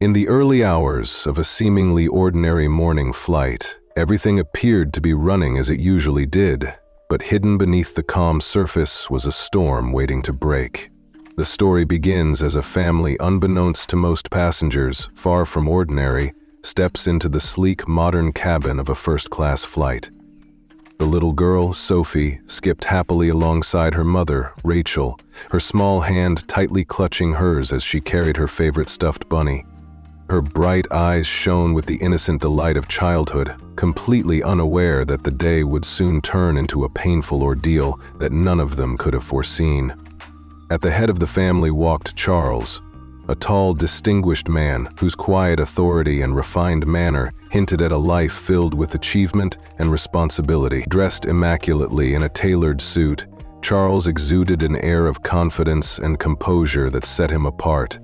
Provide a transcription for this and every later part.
In the early hours of a seemingly ordinary morning flight, everything appeared to be running as it usually did, but hidden beneath the calm surface was a storm waiting to break. The story begins as a family, unbeknownst to most passengers, far from ordinary, steps into the sleek, modern cabin of a first-class flight. The little girl, Sophie, skipped happily alongside her mother, Rachel, her small hand tightly clutching hers as she carried her favorite stuffed bunny. Her bright eyes shone with the innocent delight of childhood, completely unaware that the day would soon turn into a painful ordeal that none of them could have foreseen. At the head of the family walked Charles, a tall, distinguished man whose quiet authority and refined manner hinted at a life filled with achievement and responsibility. Dressed immaculately in a tailored suit, Charles exuded an air of confidence and composure that set him apart.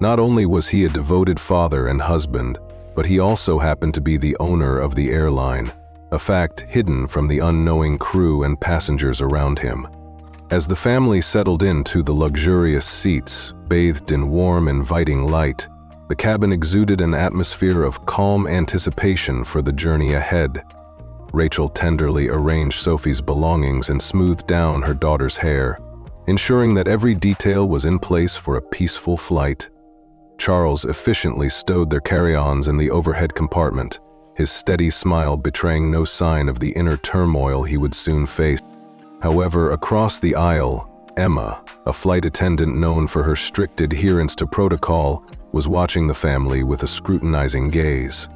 Not only was he a devoted father and husband, but he also happened to be the owner of the airline, a fact hidden from the unknowing crew and passengers around him. As the family settled into the luxurious seats, bathed in warm, inviting light, the cabin exuded an atmosphere of calm anticipation for the journey ahead. Rachel tenderly arranged Sophie's belongings and smoothed down her daughter's hair, ensuring that every detail was in place for a peaceful flight. Charles efficiently stowed their carry-ons in the overhead compartment, his steady smile betraying no sign of the inner turmoil he would soon face. However, across the aisle, Emma, a flight attendant known for her strict adherence to protocol, was watching the family with a scrutinizing gaze.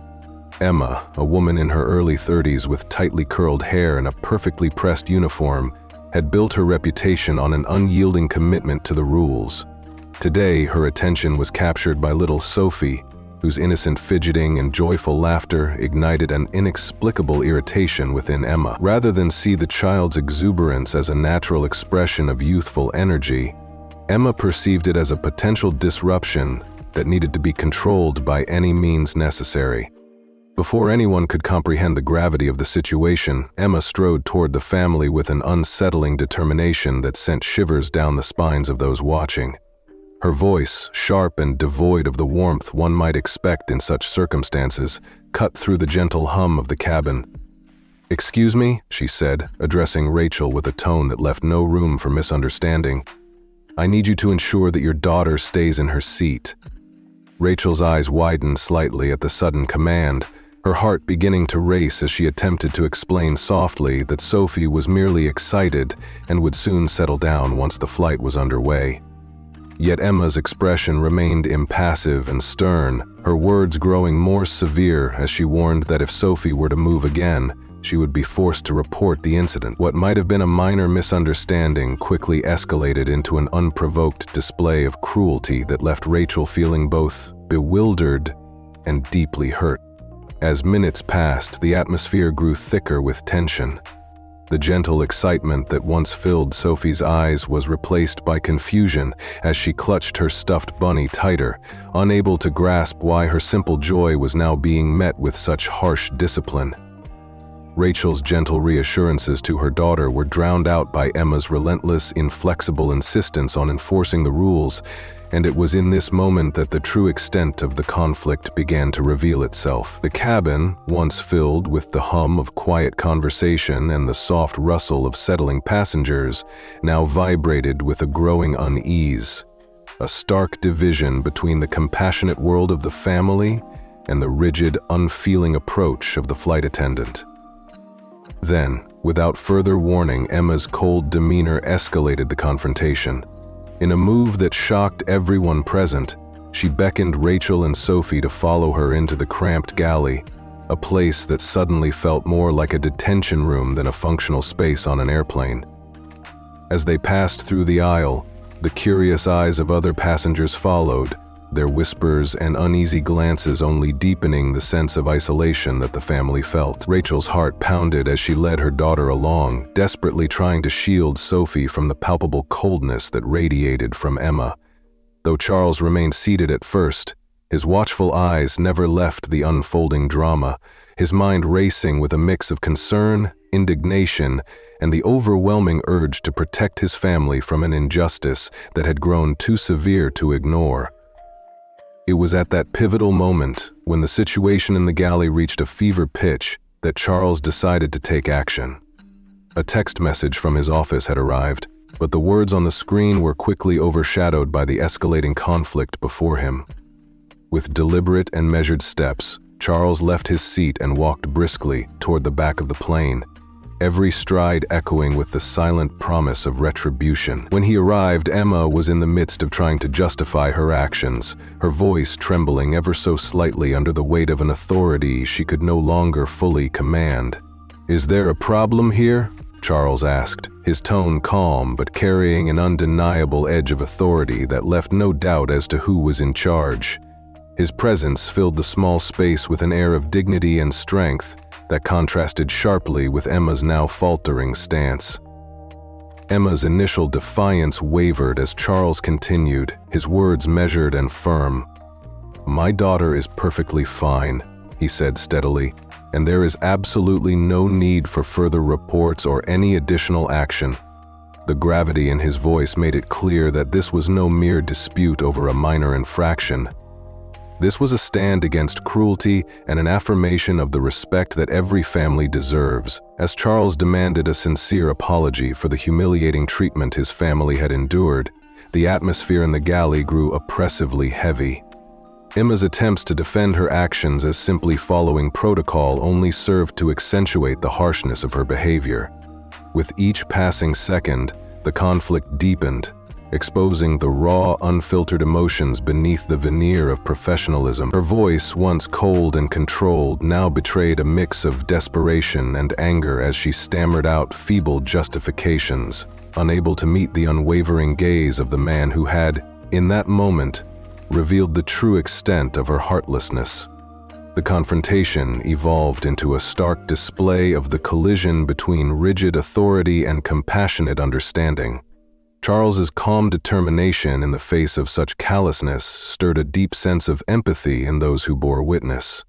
Emma, a woman in her early 30s with tightly curled hair and a perfectly pressed uniform, had built her reputation on an unyielding commitment to the rules. Today, her attention was captured by little Sophie, whose innocent fidgeting and joyful laughter ignited an inexplicable irritation within Emma. Rather than see the child's exuberance as a natural expression of youthful energy, Emma perceived it as a potential disruption that needed to be controlled by any means necessary. Before anyone could comprehend the gravity of the situation, Emma strode toward the family with an unsettling determination that sent shivers down the spines of those watching. Her voice, sharp and devoid of the warmth one might expect in such circumstances, cut through the gentle hum of the cabin. "Excuse me," she said, addressing Rachel with a tone that left no room for misunderstanding. "I need you to ensure that your daughter stays in her seat." Rachel's eyes widened slightly at the sudden command, her heart beginning to race as she attempted to explain softly that Sophie was merely excited and would soon settle down once the flight was underway. Yet Emma's expression remained impassive and stern, her words growing more severe as she warned that if Sophie were to move again, she would be forced to report the incident. What might have been a minor misunderstanding quickly escalated into an unprovoked display of cruelty that left Rachel feeling both bewildered and deeply hurt. As minutes passed, the atmosphere grew thicker with tension. The gentle excitement that once filled Sophie's eyes was replaced by confusion as she clutched her stuffed bunny tighter, unable to grasp why her simple joy was now being met with such harsh discipline. Rachel's gentle reassurances to her daughter were drowned out by Emma's relentless, inflexible insistence on enforcing the rules, and it was in this moment that the true extent of the conflict began to reveal itself. The cabin, once filled with the hum of quiet conversation and the soft rustle of settling passengers, now vibrated with a growing unease, a stark division between the compassionate world of the family and the rigid, unfeeling approach of the flight attendant. Then, without further warning, Emma's cold demeanor escalated the confrontation. In a move that shocked everyone present, she beckoned Rachel and Sophie to follow her into the cramped galley, a place that suddenly felt more like a detention room than a functional space on an airplane. As they passed through the aisle, the curious eyes of other passengers followed, their whispers and uneasy glances only deepening the sense of isolation that the family felt. Rachel's heart pounded as she led her daughter along, desperately trying to shield Sophie from the palpable coldness that radiated from Emma. Though Charles remained seated at first, his watchful eyes never left the unfolding drama, his mind racing with a mix of concern, indignation, and the overwhelming urge to protect his family from an injustice that had grown too severe to ignore. It was at that pivotal moment, when the situation in the galley reached a fever pitch, that Charles decided to take action. A text message from his office had arrived, but the words on the screen were quickly overshadowed by the escalating conflict before him. With deliberate and measured steps, Charles left his seat and walked briskly toward the back of the plane, every stride echoing with the silent promise of retribution. When he arrived, Emma was in the midst of trying to justify her actions, her voice trembling ever so slightly under the weight of an authority she could no longer fully command. "Is there a problem here?" Charles asked, his tone calm but carrying an undeniable edge of authority that left no doubt as to who was in charge. His presence filled the small space with an air of dignity and strength that contrasted sharply with Emma's now faltering stance. Emma's initial defiance wavered as Charles continued, his words measured and firm. "My daughter is perfectly fine," he said steadily, "and there is absolutely no need for further reports or any additional action." The gravity in his voice made it clear that this was no mere dispute over a minor infraction. This was a stand against cruelty and an affirmation of the respect that every family deserves. As Charles demanded a sincere apology for the humiliating treatment his family had endured, the atmosphere in the galley grew oppressively heavy. Emma's attempts to defend her actions as simply following protocol only served to accentuate the harshness of her behavior. With each passing second, the conflict deepened, exposing the raw, unfiltered emotions beneath the veneer of professionalism. Her voice, once cold and controlled, now betrayed a mix of desperation and anger as she stammered out feeble justifications, unable to meet the unwavering gaze of the man who had, in that moment, revealed the true extent of her heartlessness. The confrontation evolved into a stark display of the collision between rigid authority and compassionate understanding. Charles's calm determination in the face of such callousness stirred a deep sense of empathy in those who bore witness.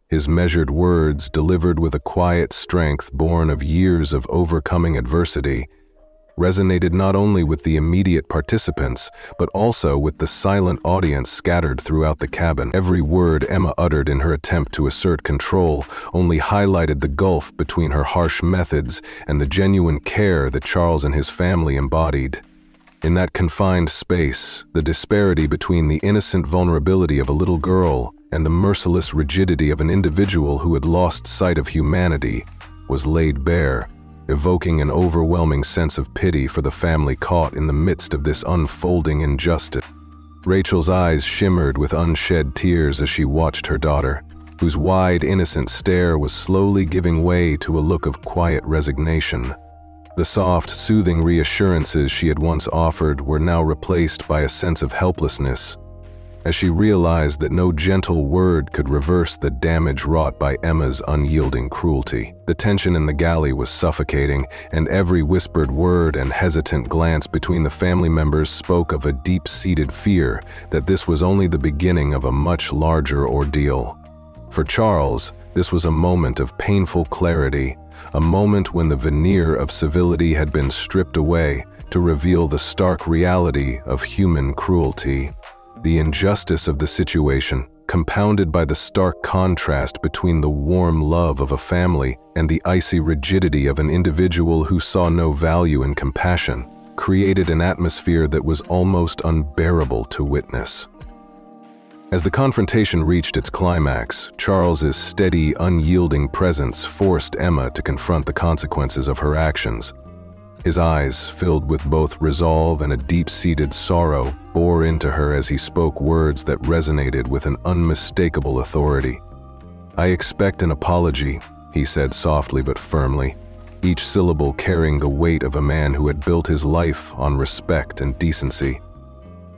His measured words, delivered with a quiet strength born of years of overcoming adversity, resonated not only with the immediate participants, but also with the silent audience scattered throughout the cabin. Every word Emma uttered in her attempt to assert control only highlighted the gulf between her harsh methods and the genuine care that Charles and his family embodied. In that confined space, the disparity between the innocent vulnerability of a little girl and the merciless rigidity of an individual who had lost sight of humanity was laid bare, evoking an overwhelming sense of pity for the family caught in the midst of this unfolding injustice. Rachel's eyes shimmered with unshed tears as she watched her daughter, whose wide, innocent stare was slowly giving way to a look of quiet resignation. The soft, soothing reassurances she had once offered were now replaced by a sense of helplessness, as she realized that no gentle word could reverse the damage wrought by Emma's unyielding cruelty. The tension in the galley was suffocating, and every whispered word and hesitant glance between the family members spoke of a deep-seated fear that this was only the beginning of a much larger ordeal. For Charles, this was a moment of painful clarity, a moment when the veneer of civility had been stripped away to reveal the stark reality of human cruelty. The injustice of the situation, compounded by the stark contrast between the warm love of a family and the icy rigidity of an individual who saw no value in compassion, created an atmosphere that was almost unbearable to witness. As the confrontation reached its climax, Charles's steady, unyielding presence forced Emma to confront the consequences of her actions. His eyes, filled with both resolve and a deep-seated sorrow, bore into her as he spoke words that resonated with an unmistakable authority. "I expect an apology," he said softly but firmly, each syllable carrying the weight of a man who had built his life on respect and decency.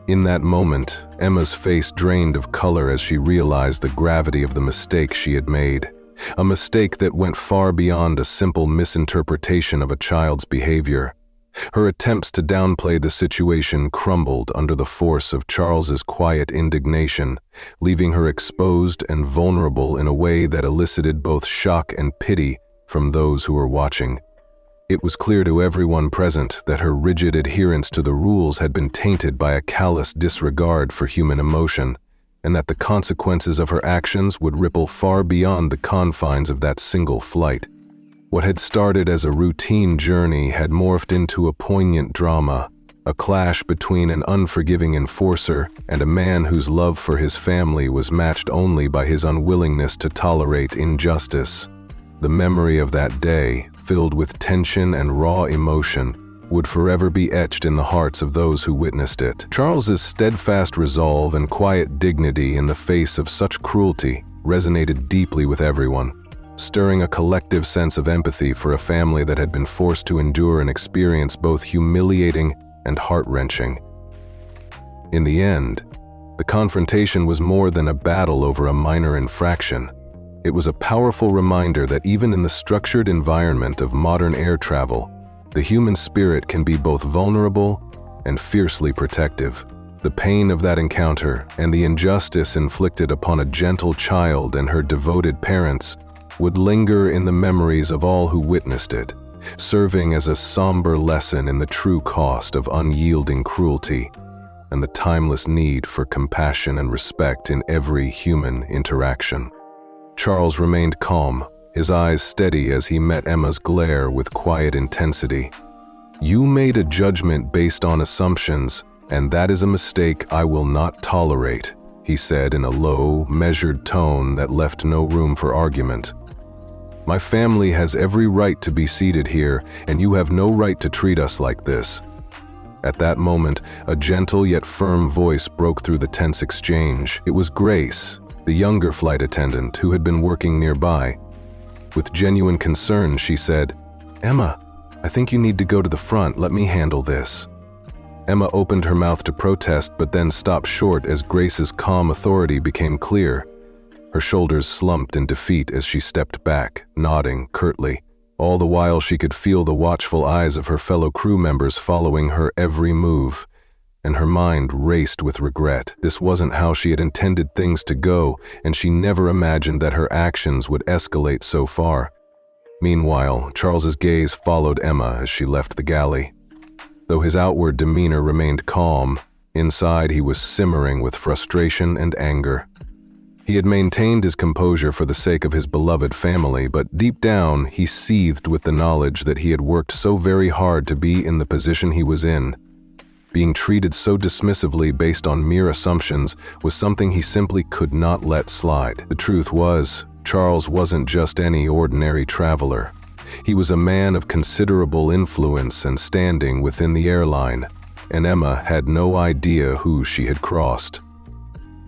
In that moment, Emma's face drained of color as she realized the gravity of the mistake she had made. A mistake that went far beyond a simple misinterpretation of a child's behavior. Her attempts to downplay the situation crumbled under the force of Charles's quiet indignation, leaving her exposed and vulnerable in a way that elicited both shock and pity from those who were watching. It was clear to everyone present that her rigid adherence to the rules had been tainted by a callous disregard for human emotion, and that the consequences of her actions would ripple far beyond the confines of that single flight. What had started as a routine journey had morphed into a poignant drama, a clash between an unforgiving enforcer and a man whose love for his family was matched only by his unwillingness to tolerate injustice. The memory of that day, filled with tension and raw emotion, would forever be etched in the hearts of those who witnessed it. Charles's steadfast resolve and quiet dignity in the face of such cruelty resonated deeply with everyone, stirring a collective sense of empathy for a family that had been forced to endure an experience both humiliating and heart-wrenching. In the end, the confrontation was more than a battle over a minor infraction. It was a powerful reminder that even in the structured environment of modern air travel, the human spirit can be both vulnerable and fiercely protective. The pain of that encounter and the injustice inflicted upon a gentle child and her devoted parents would linger in the memories of all who witnessed it, serving as a somber lesson in the true cost of unyielding cruelty and the timeless need for compassion and respect in every human interaction. Charles remained calm, his eyes steady as he met Emma's glare with quiet intensity. "You made a judgment based on assumptions, and that is a mistake I will not tolerate," he said in a low, measured tone that left no room for argument. "My family has every right to be seated here, and you have no right to treat us like this." At that moment, a gentle yet firm voice broke through the tense exchange. It was Grace, the younger flight attendant who had been working nearby. With genuine concern, she said, "Emma, I think you need to go to the front. Let me handle this." Emma opened her mouth to protest, but then stopped short as Grace's calm authority became clear. Her shoulders slumped in defeat as she stepped back, nodding curtly. All the while she could feel the watchful eyes of her fellow crew members following her every move, and her mind raced with regret. This wasn't how she had intended things to go, and she never imagined that her actions would escalate so far. Meanwhile, Charles's gaze followed Emma as she left the galley. Though his outward demeanor remained calm, inside he was simmering with frustration and anger. He had maintained his composure for the sake of his beloved family, but deep down he seethed with the knowledge that he had worked so very hard to be in the position he was in. Being treated so dismissively based on mere assumptions was something he simply could not let slide. The truth was, Charles wasn't just any ordinary traveler. He was a man of considerable influence and standing within the airline, and Emma had no idea who she had crossed.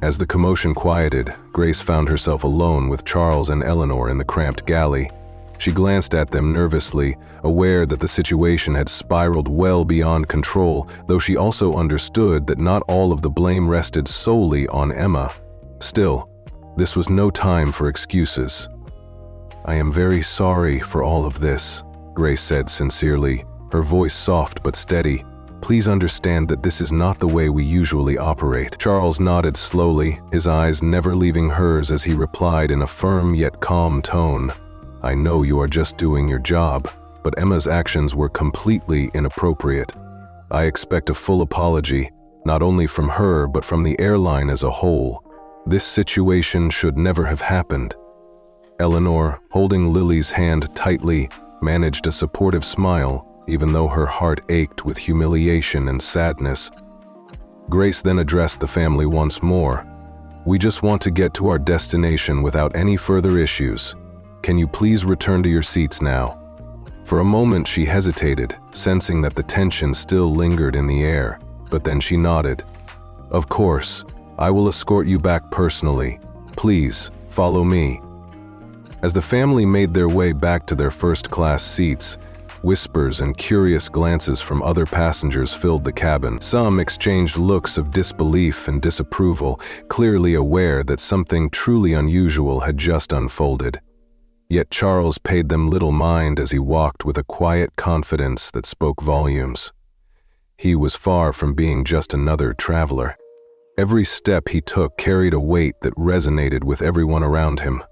As the commotion quieted, Grace found herself alone with Charles and Eleanor in the cramped galley. She glanced at them nervously, aware that the situation had spiraled well beyond control, though she also understood that not all of the blame rested solely on Emma. Still, this was no time for excuses. "I am very sorry for all of this," Grace said sincerely, her voice soft but steady. "Please understand that this is not the way we usually operate." Charles nodded slowly, his eyes never leaving hers as he replied in a firm yet calm tone, "I know you are just doing your job, but Emma's actions were completely inappropriate. I expect a full apology, not only from her but from the airline as a whole. This situation should never have happened." Eleanor, holding Lily's hand tightly, managed a supportive smile, even though her heart ached with humiliation and sadness. Grace then addressed the family once more. "We just want to get to our destination without any further issues. Can you please return to your seats now?" For a moment she hesitated, sensing that the tension still lingered in the air, but then she nodded. "Of course, I will escort you back personally. Please, follow me." As the family made their way back to their first-class seats, whispers and curious glances from other passengers filled the cabin. Some exchanged looks of disbelief and disapproval, clearly aware that something truly unusual had just unfolded. Yet Charles paid them little mind as he walked with a quiet confidence that spoke volumes. He was far from being just another traveler. Every step he took carried a weight that resonated with everyone around him.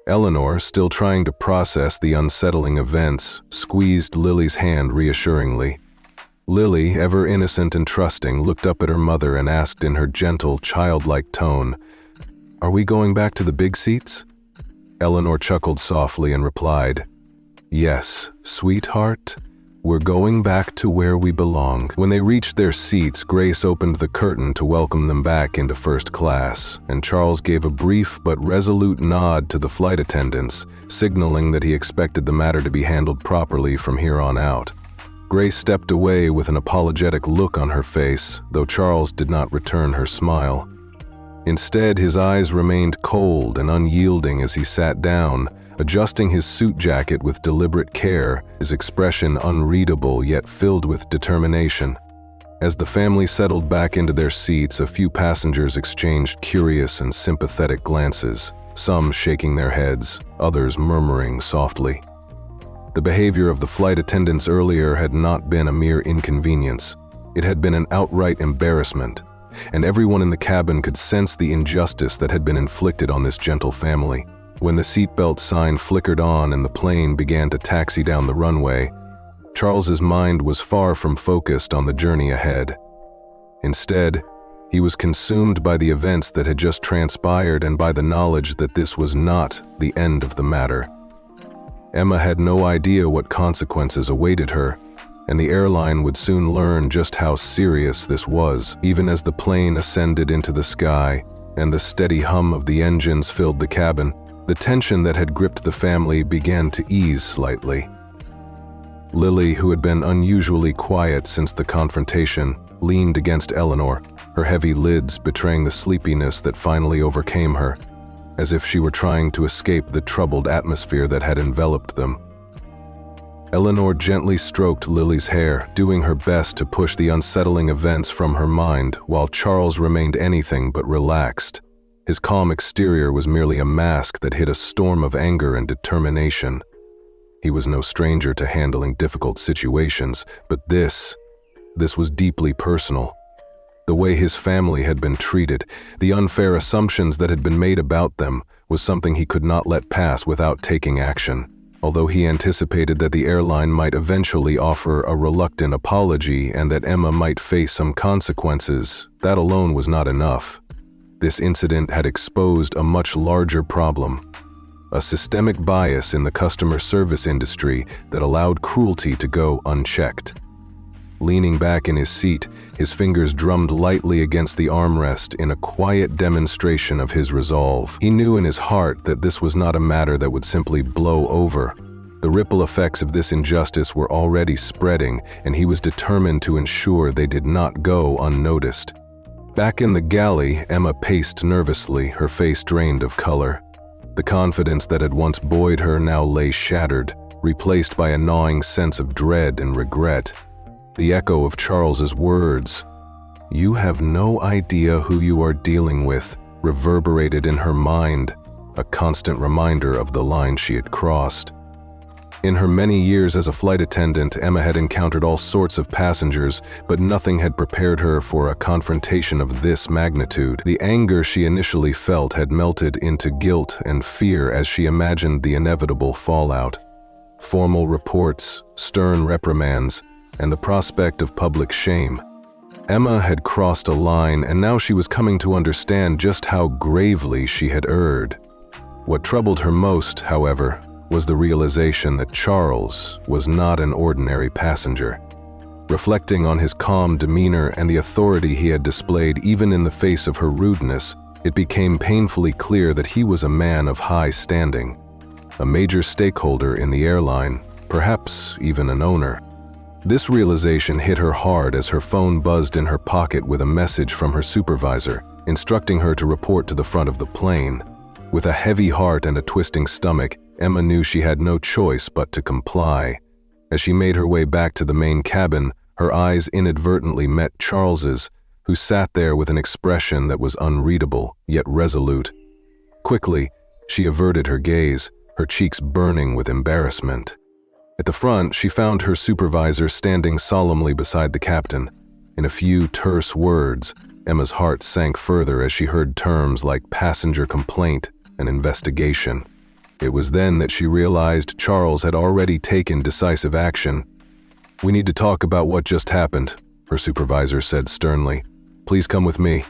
Eleanor, still trying to process the unsettling events, squeezed Lily's hand reassuringly. Lily, ever innocent and trusting, looked up at her mother and asked in her gentle, childlike tone, "Are we going back to the big seats?" Eleanor chuckled softly and replied, "Yes, sweetheart. We're going back to where we belong." When they reached their seats, Grace opened the curtain to welcome them back into first class, and Charles gave a brief but resolute nod to the flight attendants, signaling that he expected the matter to be handled properly from here on out. Grace stepped away with an apologetic look on her face, though Charles did not return her smile. Instead, his eyes remained cold and unyielding as he sat down, adjusting his suit jacket with deliberate care, his expression unreadable yet filled with determination. As the family settled back into their seats, a few passengers exchanged curious and sympathetic glances, some shaking their heads, others murmuring softly. The behavior of the flight attendants earlier had not been a mere inconvenience. It had been an outright embarrassment, and everyone in the cabin could sense the injustice that had been inflicted on this gentle family. When the seatbelt sign flickered on and the plane began to taxi down the runway, Charles's mind was far from focused on the journey ahead. Instead, he was consumed by the events that had just transpired and by the knowledge that this was not the end of the matter. Emma had no idea what consequences awaited her, and the airline would soon learn just how serious this was. Even as the plane ascended into the sky and the steady hum of the engines filled the cabin, the tension that had gripped the family began to ease slightly. Lily, who had been unusually quiet since the confrontation, leaned against Eleanor, her heavy lids betraying the sleepiness that finally overcame her, as if she were trying to escape the troubled atmosphere that had enveloped them. Eleanor gently stroked Lily's hair, doing her best to push the unsettling events from her mind, while Charles remained anything but relaxed. His calm exterior was merely a mask that hid a storm of anger and determination. He was no stranger to handling difficult situations, but this was deeply personal. The way his family had been treated, the unfair assumptions that had been made about them, was something he could not let pass without taking action. Although he anticipated that the airline might eventually offer a reluctant apology and that Emma might face some consequences, that alone was not enough. This incident had exposed a much larger problem, a systemic bias in the customer service industry that allowed cruelty to go unchecked. Leaning back in his seat, his fingers drummed lightly against the armrest in a quiet demonstration of his resolve. He knew in his heart that this was not a matter that would simply blow over. The ripple effects of this injustice were already spreading, and he was determined to ensure they did not go unnoticed. Back in the galley, Emma paced nervously, her face drained of color. The confidence that had once buoyed her now lay shattered, replaced by a gnawing sense of dread and regret. The echo of Charles's words, "You have no idea who you are dealing with," reverberated in her mind, a constant reminder of the line she had crossed. In her many years as a flight attendant, Emma had encountered all sorts of passengers, but nothing had prepared her for a confrontation of this magnitude. The anger she initially felt had melted into guilt and fear as she imagined the inevitable fallout. Formal reports, stern reprimands, and the prospect of public shame. Emma had crossed a line, and now she was coming to understand just how gravely she had erred. What troubled her most, however, was the realization that Charles was not an ordinary passenger. Reflecting on his calm demeanor and the authority he had displayed even in the face of her rudeness, it became painfully clear that he was a man of high standing, a major stakeholder in the airline, perhaps even an owner. This realization hit her hard as her phone buzzed in her pocket with a message from her supervisor, instructing her to report to the front of the plane. With a heavy heart and a twisting stomach, Emma knew she had no choice but to comply. As she made her way back to the main cabin, her eyes inadvertently met Charles's, who sat there with an expression that was unreadable, yet resolute. Quickly, she averted her gaze, her cheeks burning with embarrassment. At the front, she found her supervisor standing solemnly beside the captain. In a few terse words, Emma's heart sank further as she heard terms like passenger complaint and investigation. It was then that she realized Charles had already taken decisive action. "We need to talk about what just happened," her supervisor said sternly. "Please come with me."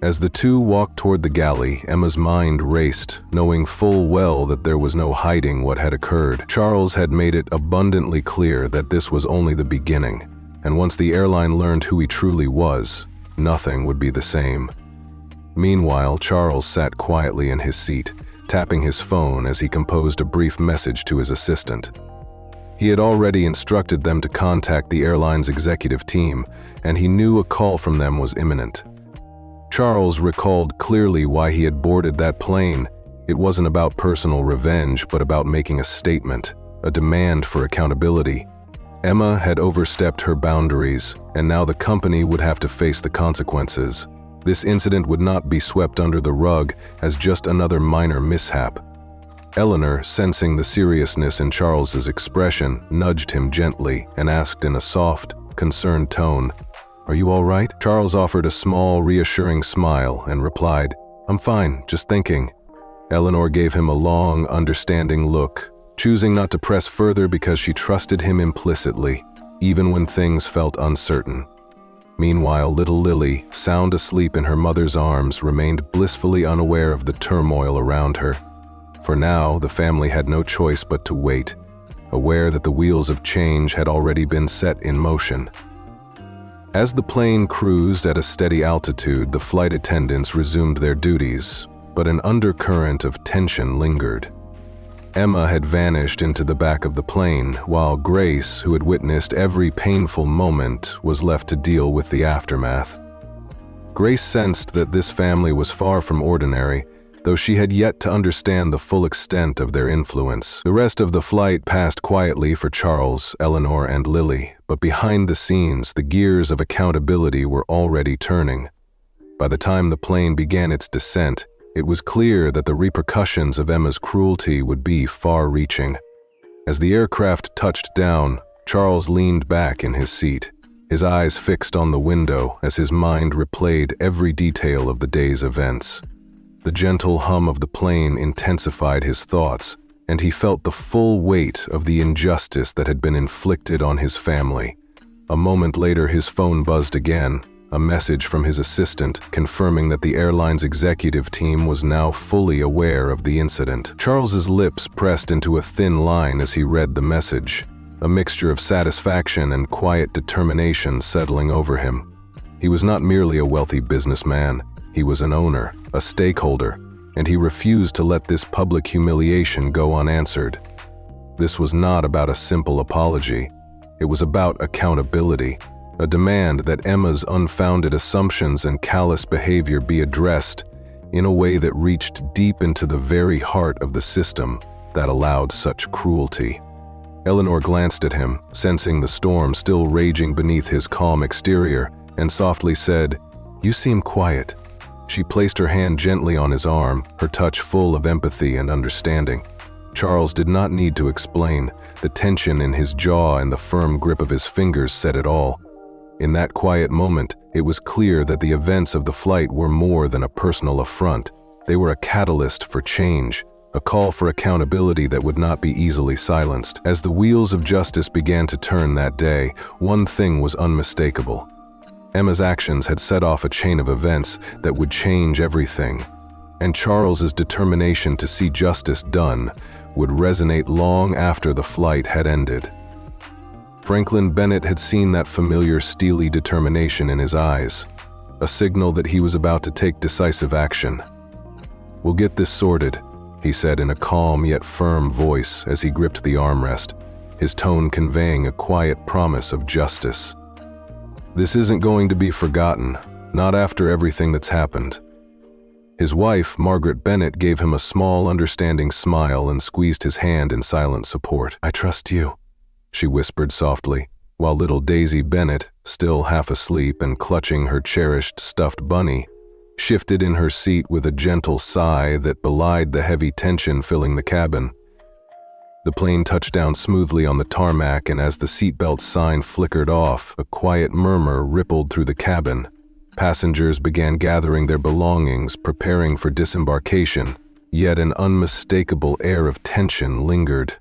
As the two walked toward the galley, Emma's mind raced, knowing full well that there was no hiding what had occurred. Charles had made it abundantly clear that this was only the beginning, and once the airline learned who he truly was, nothing would be the same. Meanwhile, Charles sat quietly in his seat, tapping his phone as he composed a brief message to his assistant. He had already instructed them to contact the airline's executive team, and he knew a call from them was imminent. Charles recalled clearly why he had boarded that plane. It wasn't about personal revenge, but about making a statement, a demand for accountability. Emma had overstepped her boundaries, and now the company would have to face the consequences. This incident would not be swept under the rug as just another minor mishap. Eleanor, sensing the seriousness in Charles's expression, nudged him gently and asked in a soft, concerned tone, "Are you all right?" Charles offered a small, reassuring smile and replied, "I'm fine, just thinking." Eleanor gave him a long, understanding look, choosing not to press further because she trusted him implicitly, even when things felt uncertain. Meanwhile, little Lily, sound asleep in her mother's arms, remained blissfully unaware of the turmoil around her. For now, the family had no choice but to wait, aware that the wheels of change had already been set in motion. As the plane cruised at a steady altitude, the flight attendants resumed their duties, but an undercurrent of tension lingered. Emma had vanished into the back of the plane, while Grace, who had witnessed every painful moment, was left to deal with the aftermath. Grace sensed that this family was far from ordinary, though she had yet to understand the full extent of their influence. The rest of the flight passed quietly for Charles, Eleanor, and Lily, but behind the scenes, the gears of accountability were already turning. By the time the plane began its descent, it was clear that the repercussions of Emma's cruelty would be far-reaching. As the aircraft touched down, Charles leaned back in his seat, his eyes fixed on the window as his mind replayed every detail of the day's events. The gentle hum of the plane intensified his thoughts, and he felt the full weight of the injustice that had been inflicted on his family. A moment later, his phone buzzed again, a message from his assistant confirming that the airline's executive team was now fully aware of the incident. Charles's lips pressed into a thin line as he read the message, a mixture of satisfaction and quiet determination settling over him. He was not merely a wealthy businessman. He was an owner, a stakeholder, and he refused to let this public humiliation go unanswered. This was not about a simple apology. It was about accountability, a demand that Emma's unfounded assumptions and callous behavior be addressed in a way that reached deep into the very heart of the system that allowed such cruelty. Eleanor glanced at him, sensing the storm still raging beneath his calm exterior, and softly said, "You seem quiet." She placed her hand gently on his arm, her touch full of empathy and understanding. Charles did not need to explain. The tension in his jaw and the firm grip of his fingers said it all. In that quiet moment, it was clear that the events of the flight were more than a personal affront. They were a catalyst for change, a call for accountability that would not be easily silenced. As the wheels of justice began to turn that day, one thing was unmistakable. Emma's actions had set off a chain of events that would change everything, and Charles's determination to see justice done would resonate long after the flight had ended. Franklin Bennett had seen that familiar steely determination in his eyes, a signal that he was about to take decisive action. "We'll get this sorted," he said in a calm yet firm voice as he gripped the armrest, his tone conveying a quiet promise of justice. "This isn't going to be forgotten, not after everything that's happened." His wife, Margaret Bennett, gave him a small, understanding smile and squeezed his hand in silent support. "I trust you," she whispered softly, while little Daisy Bennett, still half asleep and clutching her cherished stuffed bunny, shifted in her seat with a gentle sigh that belied the heavy tension filling the cabin. The plane touched down smoothly on the tarmac, and as the seatbelt sign flickered off, a quiet murmur rippled through the cabin. Passengers began gathering their belongings, preparing for disembarkation, yet an unmistakable air of tension lingered.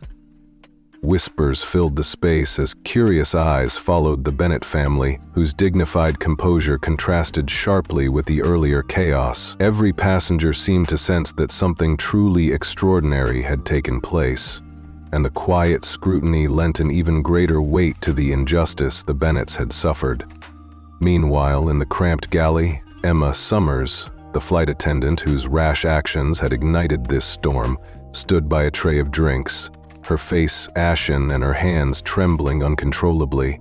Whispers filled the space as curious eyes followed the Bennett family, whose dignified composure contrasted sharply with the earlier chaos. Every passenger seemed to sense that something truly extraordinary had taken place, and the quiet scrutiny lent an even greater weight to the injustice the Bennetts had suffered. Meanwhile, in the cramped galley, Emma Summers, the flight attendant whose rash actions had ignited this storm, stood by a tray of drinks, her face ashen and her hands trembling uncontrollably.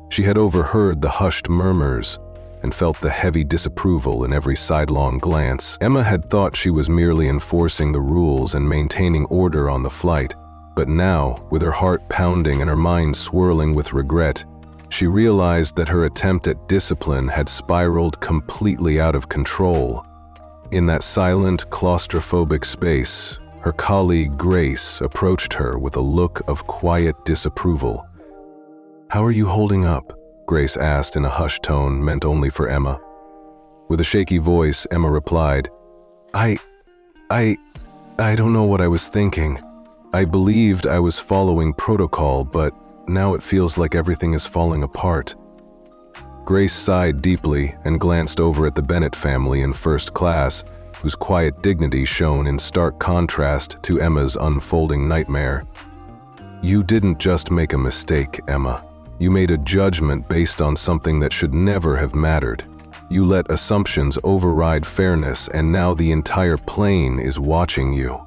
She had overheard the hushed murmurs and felt the heavy disapproval in every sidelong glance. Emma had thought she was merely enforcing the rules and maintaining order on the flight, but now, with her heart pounding and her mind swirling with regret, she realized that her attempt at discipline had spiraled completely out of control. In that silent, claustrophobic space, her colleague Grace approached her with a look of quiet disapproval. "How are you holding up?" Grace asked in a hushed tone meant only for Emma. With a shaky voice, Emma replied, I don't know what I was thinking. I believed I was following protocol, but now it feels like everything is falling apart." Grace sighed deeply and glanced over at the Bennett family in first class, whose quiet dignity shone in stark contrast to Emma's unfolding nightmare. "You didn't just make a mistake, Emma. You made a judgment based on something that should never have mattered. You let assumptions override fairness, and now the entire plane is watching you,"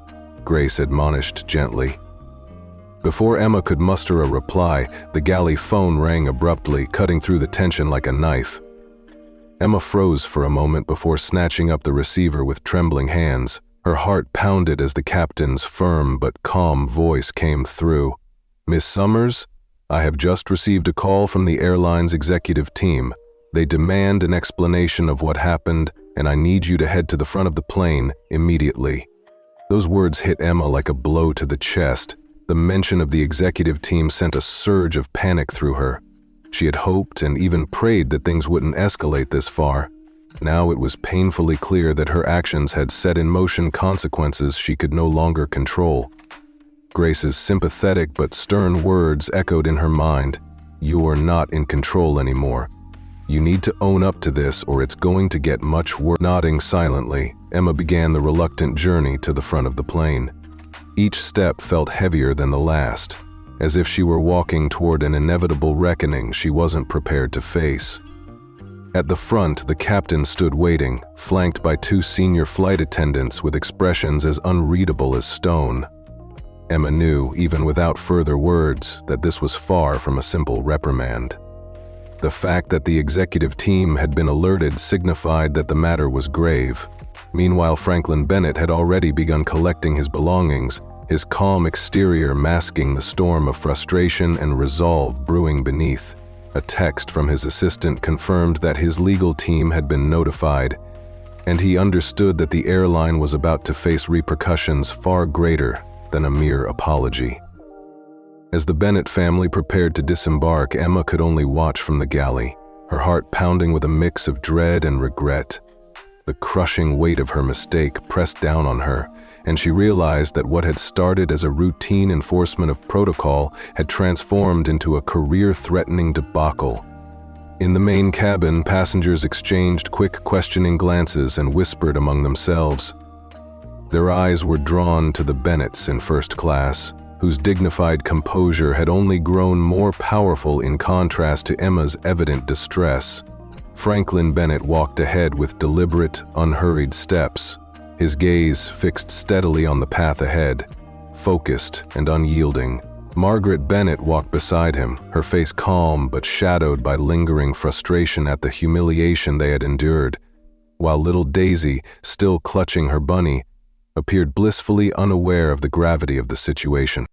Grace admonished gently. Before Emma could muster a reply, the galley phone rang abruptly, cutting through the tension like a knife. Emma froze for a moment before snatching up the receiver with trembling hands. Her heart pounded as the captain's firm but calm voice came through. "Miss Summers, I have just received a call from the airline's executive team. They demand an explanation of what happened, and I need you to head to the front of the plane immediately." Those words hit Emma like a blow to the chest. The mention of the executive team sent a surge of panic through her. She had hoped and even prayed that things wouldn't escalate this far. Now it was painfully clear that her actions had set in motion consequences she could no longer control. Grace's sympathetic but stern words echoed in her mind. "You're not in control anymore. You need to own up to this, or it's going to get much worse." Nodding silently, Emma began the reluctant journey to the front of the plane. Each step felt heavier than the last, as if she were walking toward an inevitable reckoning she wasn't prepared to face. At the front, the captain stood waiting, flanked by two senior flight attendants with expressions as unreadable as stone. Emma knew, even without further words, that this was far from a simple reprimand. The fact that the executive team had been alerted signified that the matter was grave. Meanwhile, Franklin Bennett had already begun collecting his belongings, his calm exterior masking the storm of frustration and resolve brewing beneath. A text from his assistant confirmed that his legal team had been notified, and he understood that the airline was about to face repercussions far greater than a mere apology. As the Bennett family prepared to disembark, Emma could only watch from the galley, her heart pounding with a mix of dread and regret. The crushing weight of her mistake pressed down on her, and she realized that what had started as a routine enforcement of protocol had transformed into a career-threatening debacle. In the main cabin, passengers exchanged quick questioning glances and whispered among themselves. Their eyes were drawn to the Bennetts in first class, whose dignified composure had only grown more powerful in contrast to Emma's evident distress. Franklin Bennett walked ahead with deliberate, unhurried steps, his gaze fixed steadily on the path ahead, focused and unyielding. Margaret Bennett walked beside him, her face calm but shadowed by lingering frustration at the humiliation they had endured, while little Daisy, still clutching her bunny, appeared blissfully unaware of the gravity of the situation.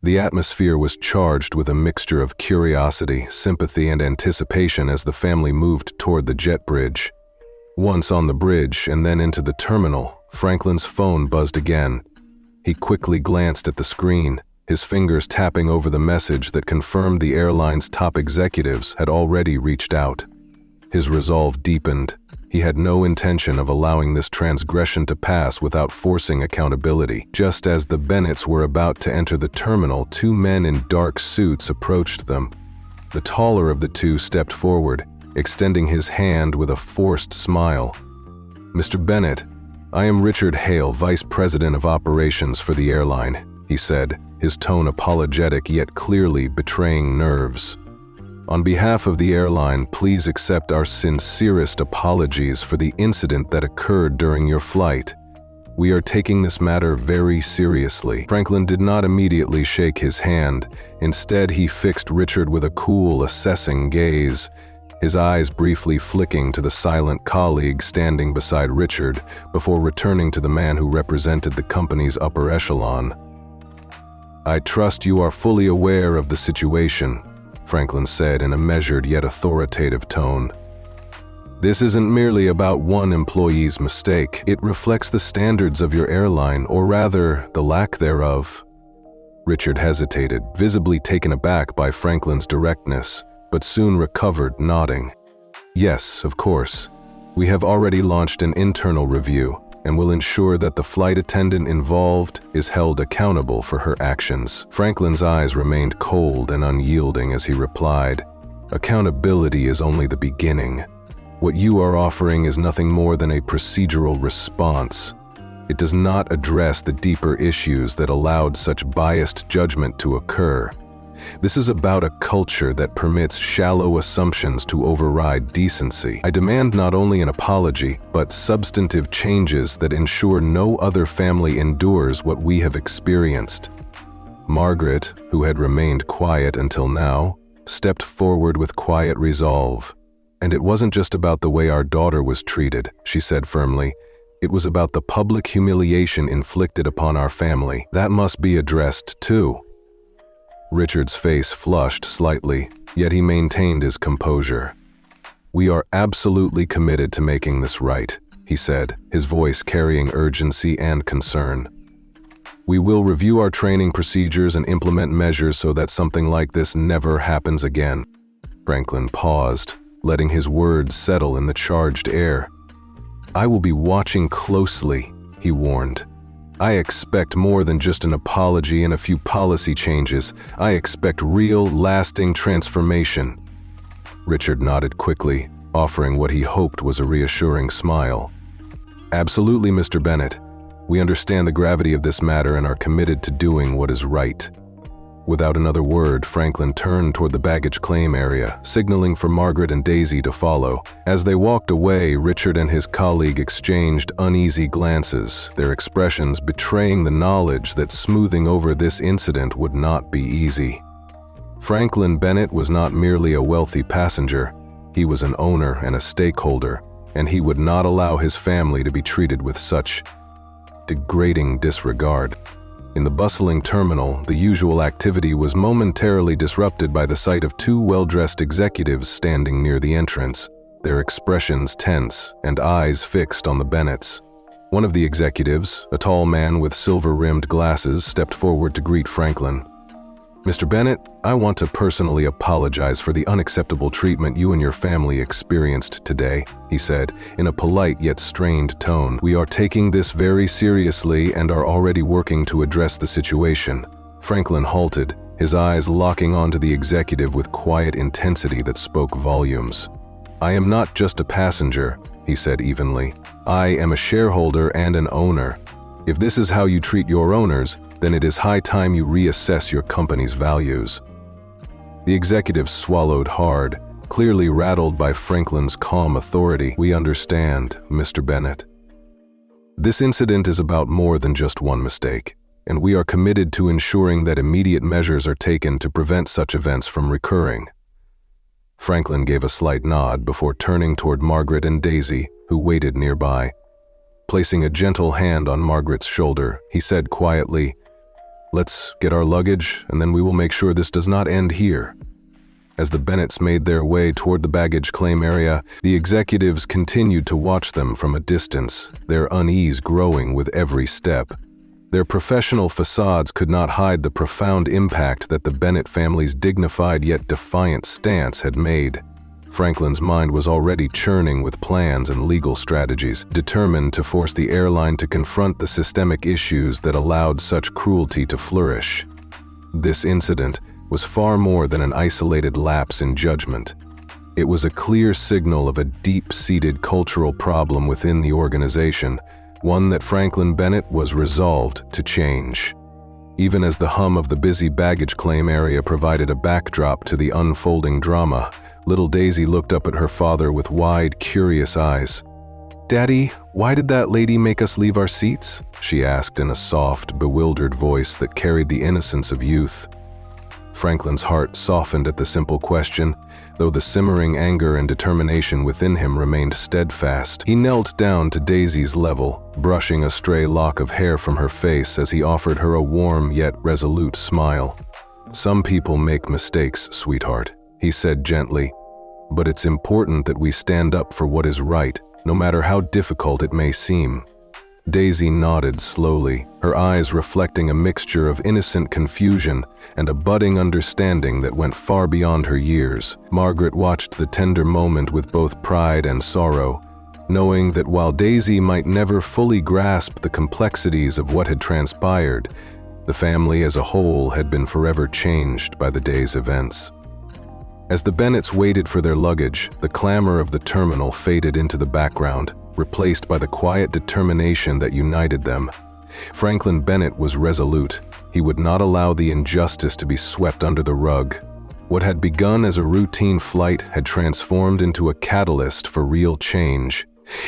The atmosphere was charged with a mixture of curiosity, sympathy, and anticipation as the family moved toward the jet bridge. Once on the bridge and then into the terminal, Franklin's phone buzzed again. He quickly glanced at the screen, his fingers tapping over the message that confirmed the airline's top executives had already reached out. His resolve deepened. He had no intention of allowing this transgression to pass without forcing accountability. Just as the Bennetts were about to enter the terminal, two men in dark suits approached them. The taller of the two stepped forward, extending his hand with a forced smile. "Mr. Bennett, I am Richard Hale, Vice President of Operations for the Airline," he said, his tone apologetic yet clearly betraying nerves. "On behalf of the airline, please accept our sincerest apologies for the incident that occurred during your flight. We are taking this matter very seriously." Franklin did not immediately shake his hand. Instead, he fixed Richard with a cool, assessing gaze, his eyes briefly flicking to the silent colleague standing beside Richard before returning to the man who represented the company's upper echelon. "I trust you are fully aware of the situation," Franklin said in a measured yet authoritative tone. "This isn't merely about one employee's mistake. It reflects the standards of your airline, or rather, the lack thereof." Richard hesitated, visibly taken aback by Franklin's directness, but soon recovered, nodding. "Yes, of course. We have already launched an internal review and will ensure that the flight attendant involved is held accountable for her actions." Franklin's eyes remained cold and unyielding as he replied, "Accountability is only the beginning. What you are offering is nothing more than a procedural response. It does not address the deeper issues that allowed such biased judgment to occur. This is about a culture that permits shallow assumptions to override decency. I demand not only an apology, but substantive changes that ensure no other family endures what we have experienced." Margaret, who had remained quiet until now, stepped forward with quiet resolve. "And it wasn't just about the way our daughter was treated," she said firmly. "It was about the public humiliation inflicted upon our family. That must be addressed too." Richard's face flushed slightly, yet he maintained his composure. "We are absolutely committed to making this right," he said, his voice carrying urgency and concern. "We will review our training procedures and implement measures so that something like this never happens again." Franklin paused, letting his words settle in the charged air. "I will be watching closely," he warned. "I expect more than just an apology and a few policy changes. I expect real, lasting transformation." Richard nodded quickly, offering what he hoped was a reassuring smile. "Absolutely, Mr. Bennett. We understand the gravity of this matter and are committed to doing what is right." Without another word, Franklin turned toward the baggage claim area, signaling for Margaret and Daisy to follow. As they walked away, Richard and his colleague exchanged uneasy glances, their expressions betraying the knowledge that smoothing over this incident would not be easy. Franklin Bennett was not merely a wealthy passenger, he was an owner and a stakeholder, and he would not allow his family to be treated with such degrading disregard. In the bustling terminal, the usual activity was momentarily disrupted by the sight of two well-dressed executives standing near the entrance, their expressions tense and eyes fixed on the Bennetts. One of the executives, a tall man with silver-rimmed glasses, stepped forward to greet Franklin. "Mr. Bennett, I want to personally apologize for the unacceptable treatment you and your family experienced today," he said, in a polite yet strained tone. "We are taking this very seriously and are already working to address the situation." Franklin halted, his eyes locking onto the executive with quiet intensity that spoke volumes. "I am not just a passenger," he said evenly. "I am a shareholder and an owner. If this is how you treat your owners, then it is high time you reassess your company's values." The executive swallowed hard, clearly rattled by Franklin's calm authority. "We understand, Mr. Bennett. This incident is about more than just one mistake, and we are committed to ensuring that immediate measures are taken to prevent such events from recurring." Franklin gave a slight nod before turning toward Margaret and Daisy, who waited nearby. Placing a gentle hand on Margaret's shoulder, he said quietly, "Let's get our luggage, and then we will make sure this does not end here." As the Bennetts made their way toward the baggage claim area, the executives continued to watch them from a distance, their unease growing with every step. Their professional facades could not hide the profound impact that the Bennett family's dignified yet defiant stance had made. Franklin's mind was already churning with plans and legal strategies, determined to force the airline to confront the systemic issues that allowed such cruelty to flourish. This incident was far more than an isolated lapse in judgment. It was a clear signal of a deep-seated cultural problem within the organization, one that Franklin Bennett was resolved to change. Even as the hum of the busy baggage claim area provided a backdrop to the unfolding drama, little Daisy looked up at her father with wide, curious eyes. "Daddy, why did that lady make us leave our seats?" she asked in a soft, bewildered voice that carried the innocence of youth. Franklin's heart softened at the simple question, though the simmering anger and determination within him remained steadfast. He knelt down to Daisy's level, brushing a stray lock of hair from her face as he offered her a warm yet resolute smile. "Some people make mistakes, sweetheart," he said gently, "but it's important that we stand up for what is right, no matter how difficult it may seem." Daisy nodded slowly, her eyes reflecting a mixture of innocent confusion and a budding understanding that went far beyond her years. Margaret watched the tender moment with both pride and sorrow, knowing that while Daisy might never fully grasp the complexities of what had transpired, the family as a whole had been forever changed by the day's events. As the Bennetts waited for their luggage, the clamor of the terminal faded into the background, replaced by the quiet determination that united them. Franklin Bennett was resolute. He would not allow the injustice to be swept under the rug. What had begun as a routine flight had transformed into a catalyst for real change.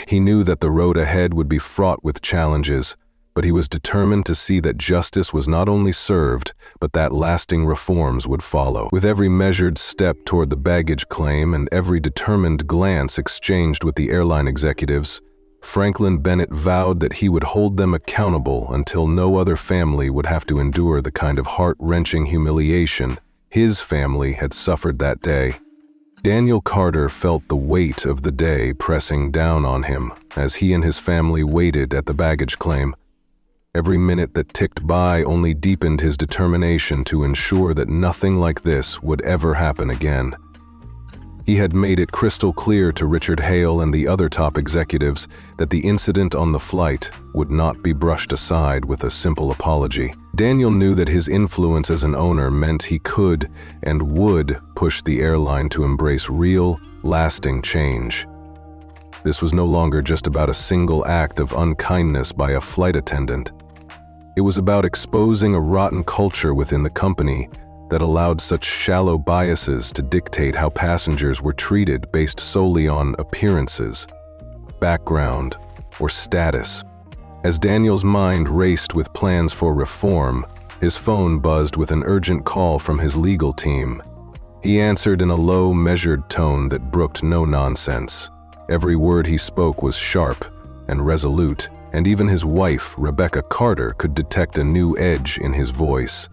He knew that the road ahead would be fraught with challenges, but he was determined to see that justice was not only served, but that lasting reforms would follow. With every measured step toward the baggage claim and every determined glance exchanged with the airline executives, Franklin Bennett vowed that he would hold them accountable until no other family would have to endure the kind of heart-wrenching humiliation his family had suffered that day. Daniel Carter felt the weight of the day pressing down on him as he and his family waited at the baggage claim. Every minute that ticked by only deepened his determination to ensure that nothing like this would ever happen again. He had made it crystal clear to Richard Hale and the other top executives that the incident on the flight would not be brushed aside with a simple apology. Daniel knew that his influence as an owner meant he could and would push the airline to embrace real, lasting change. This was no longer just about a single act of unkindness by a flight attendant. It was about exposing a rotten culture within the company that allowed such shallow biases to dictate how passengers were treated based solely on appearances, background, or status. As Daniel's mind raced with plans for reform, his phone buzzed with an urgent call from his legal team. He answered in a low, measured tone that brooked no nonsense. Every word he spoke was sharp and resolute, and even his wife, Rebecca Carter, could detect a new edge in his voice,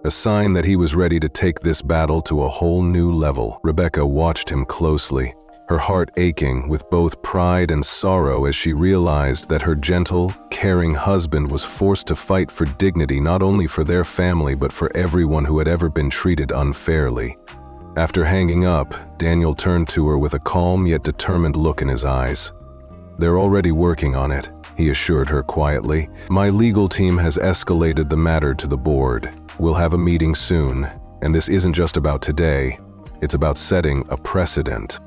a sign that he was ready to take this battle to a whole new level. Rebecca watched him closely, her heart aching with both pride and sorrow as she realized that her gentle, caring husband was forced to fight for dignity not only for their family but for everyone who had ever been treated unfairly. After hanging up, Daniel turned to her with a calm yet determined look in his eyes. "They're already working on it," he assured her quietly. "My legal team has escalated the matter to the board. We'll have a meeting soon, and this isn't just about today. It's about setting a precedent."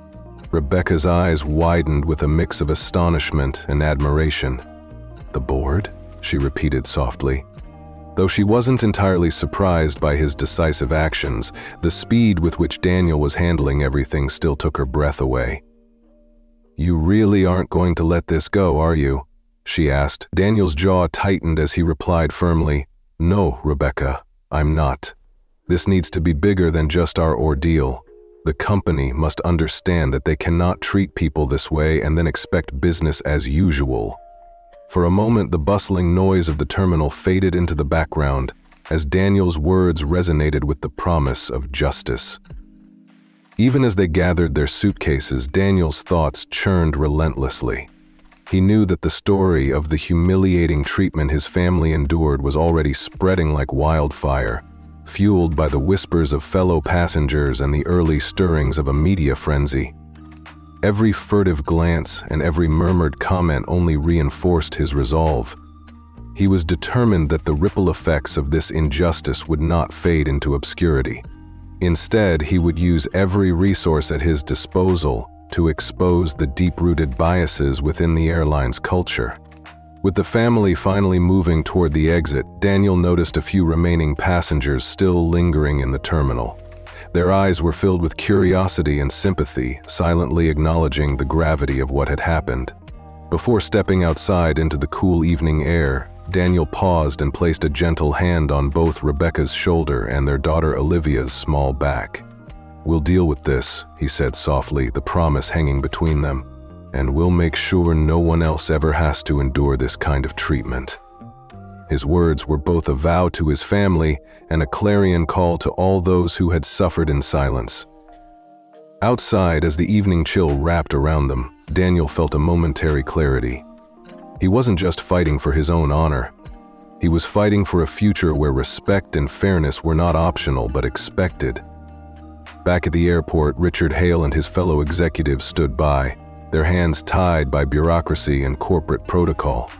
Rebecca's eyes widened with a mix of astonishment and admiration. "The board?" she repeated softly. Though she wasn't entirely surprised by his decisive actions, the speed with which Daniel was handling everything still took her breath away. "You really aren't going to let this go, are you?" she asked. Daniel's jaw tightened as he replied firmly, "No, Rebecca, I'm not. This needs to be bigger than just our ordeal. The company must understand that they cannot treat people this way and then expect business as usual." For a moment, the bustling noise of the terminal faded into the background as Daniel's words resonated with the promise of justice. Even as they gathered their suitcases, Daniel's thoughts churned relentlessly. He knew that the story of the humiliating treatment his family endured was already spreading like wildfire, fueled by the whispers of fellow passengers and the early stirrings of a media frenzy. Every furtive glance and every murmured comment only reinforced his resolve. He was determined that the ripple effects of this injustice would not fade into obscurity. Instead, he would use every resource at his disposal to expose the deep-rooted biases within the airline's culture. With the family finally moving toward the exit, Daniel noticed a few remaining passengers still lingering in the terminal. Their eyes were filled with curiosity and sympathy, silently acknowledging the gravity of what had happened. Before stepping outside into the cool evening air, Daniel paused and placed a gentle hand on both Rebecca's shoulder and their daughter Olivia's small back. "We'll deal with this," he said softly, the promise hanging between them, "and we'll make sure no one else ever has to endure this kind of treatment." His words were both a vow to his family and a clarion call to all those who had suffered in silence. Outside, as the evening chill wrapped around them, Daniel felt a momentary clarity. He wasn't just fighting for his own honor. He was fighting for a future where respect and fairness were not optional but expected. Back at the airport, Richard Hale and his fellow executives stood by, their hands tied by bureaucracy and corporate protocol.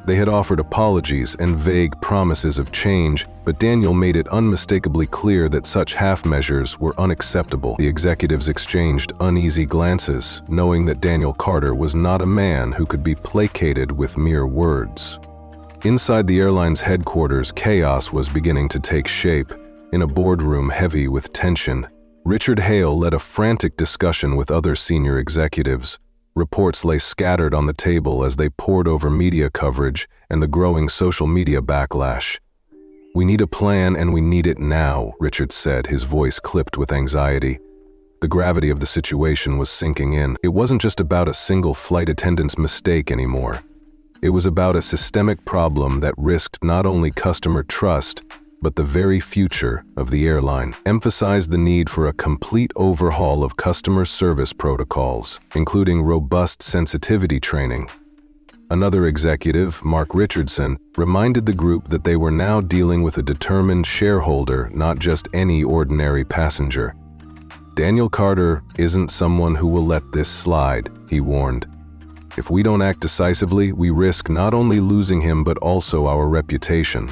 They had offered apologies and vague promises of change, but Daniel made it unmistakably clear that such half measures were unacceptable. The executives exchanged uneasy glances, knowing that Daniel Carter was not a man who could be placated with mere words. Inside the airline's headquarters, chaos was beginning to take shape. In a boardroom heavy with tension, Richard Hale led a frantic discussion with other senior executives. Reports lay scattered on the table as they pored over media coverage and the growing social media backlash. "We need a plan and we need it now," Richard said, his voice clipped with anxiety. The gravity of the situation was sinking in. It wasn't just about a single flight attendant's mistake anymore. It was about a systemic problem that risked not only customer trust, but the very future of the airline. Emphasized the need for a complete overhaul of customer service protocols, including robust sensitivity training. Another executive, Mark Richardson, reminded the group that they were now dealing with a determined shareholder, not just any ordinary passenger. "Daniel Carter isn't someone who will let this slide," he warned. "If we don't act decisively, we risk not only losing him but also our reputation."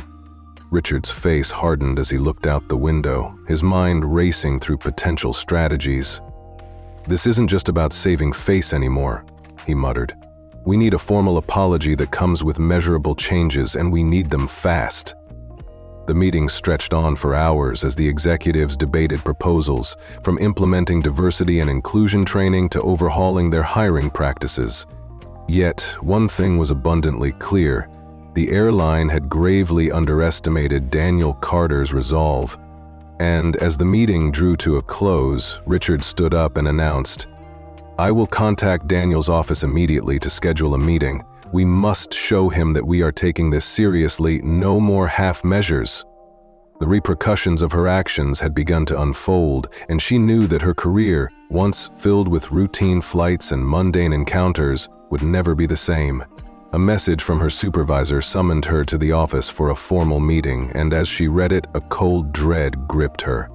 Richard's face hardened as he looked out the window, his mind racing through potential strategies. "This isn't just about saving face anymore," he muttered. "We need a formal apology that comes with measurable changes, and we need them fast." The meeting stretched on for hours as the executives debated proposals, from implementing diversity and inclusion training to overhauling their hiring practices. Yet, one thing was abundantly clear. The airline had gravely underestimated Daniel Carter's resolve. And as the meeting drew to a close, Richard stood up and announced, "I will contact Daniel's office immediately to schedule a meeting. We must show him that we are taking this seriously, no more half measures." The repercussions of her actions had begun to unfold, and she knew that her career, once filled with routine flights and mundane encounters, would never be the same. A message from her supervisor summoned her to the office for a formal meeting, and as she read it, a cold dread gripped her.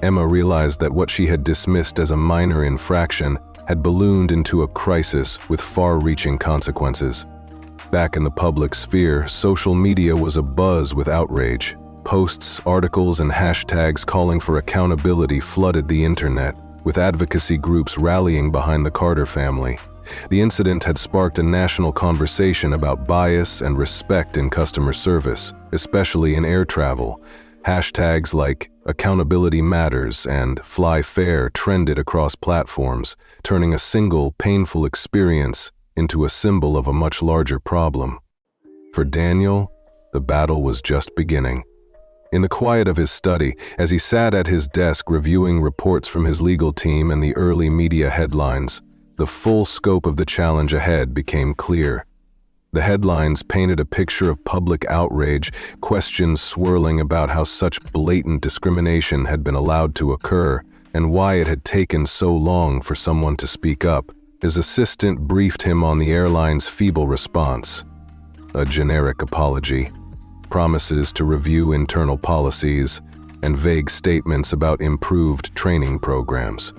Emma realized that what she had dismissed as a minor infraction had ballooned into a crisis with far-reaching consequences. Back in the public sphere, social media was abuzz with outrage. Posts, articles, and hashtags calling for accountability flooded the internet, with advocacy groups rallying behind the Carter family. The incident had sparked a national conversation about bias and respect in customer service, especially in air travel. Hashtags like "accountability matters" and "fly fair" trended across platforms, turning a single, painful experience into a symbol of a much larger problem. For Daniel, the battle was just beginning. In the quiet of his study, as he sat at his desk reviewing reports from his legal team and the early media headlines, the full scope of the challenge ahead became clear. The headlines painted a picture of public outrage, questions swirling about how such blatant discrimination had been allowed to occur, and why it had taken so long for someone to speak up. His assistant briefed him on the airline's feeble response. A generic apology, promises to review internal policies, and vague statements about improved training programs.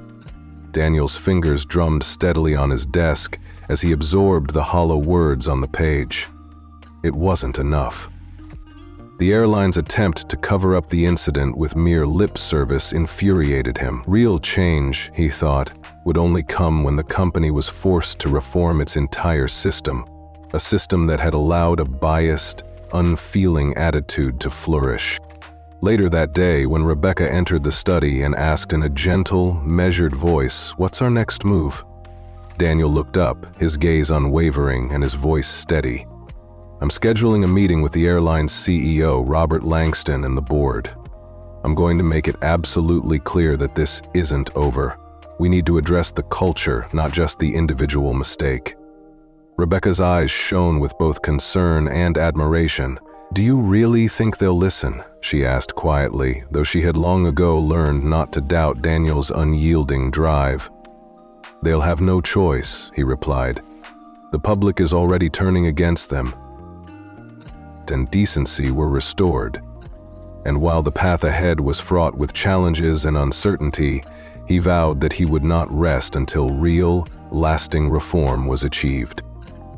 Daniel's fingers drummed steadily on his desk as he absorbed the hollow words on the page. It wasn't enough. The airline's attempt to cover up the incident with mere lip service infuriated him. Real change, he thought, would only come when the company was forced to reform its entire system, a system that had allowed a biased, unfeeling attitude to flourish. Later that day, when Rebecca entered the study and asked in a gentle, measured voice, "What's our next move?" Daniel looked up, his gaze unwavering and his voice steady. "I'm scheduling a meeting with the airline's CEO, Robert Langston, and the board. I'm going to make it absolutely clear that this isn't over. We need to address the culture, not just the individual mistake." Rebecca's eyes shone with both concern and admiration. "Do you really think they'll listen?" she asked quietly, though she had long ago learned not to doubt Daniel's unyielding drive. "They'll have no choice," he replied. "The public is already turning against them." And decency were restored. And while the path ahead was fraught with challenges and uncertainty, he vowed that he would not rest until real, lasting reform was achieved.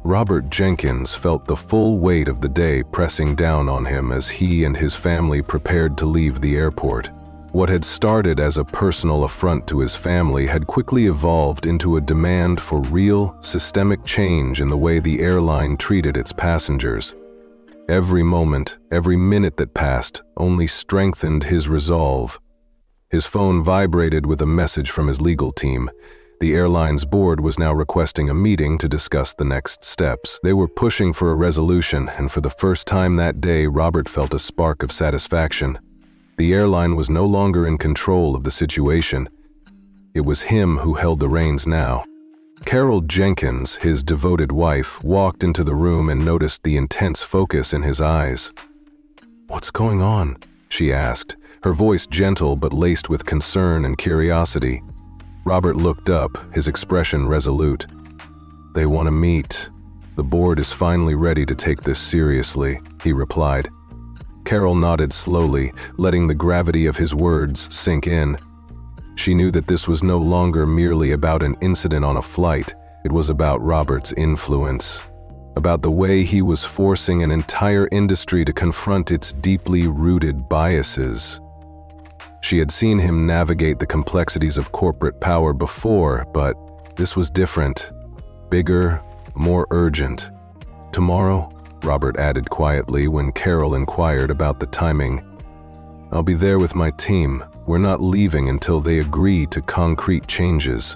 Robert Jenkins felt the full weight of the day pressing down on him as he and his family prepared to leave the airport. What had started as a personal affront to his family had quickly evolved into a demand for real, systemic change in the way the airline treated its passengers. Every moment, every minute that passed, only strengthened his resolve. His phone vibrated with a message from his legal team. The airline's board was now requesting a meeting to discuss the next steps. They were pushing for a resolution, and for the first time that day, Robert felt a spark of satisfaction. The airline was no longer in control of the situation. It was him who held the reins now. Carol Jenkins, his devoted wife, walked into the room and noticed the intense focus in his eyes. "What's going on?" she asked, her voice gentle but laced with concern and curiosity. Robert looked up, his expression resolute. "They want to meet. The board is finally ready to take this seriously," he replied. Carol nodded slowly, letting the gravity of his words sink in. She knew that this was no longer merely about an incident on a flight. It was about Robert's influence, about the way he was forcing an entire industry to confront its deeply rooted biases. She had seen him navigate the complexities of corporate power before, but this was different, bigger, more urgent. "Tomorrow?" Robert added quietly when Carol inquired about the timing. "I'll be there with my team. We're not leaving until they agree to concrete changes."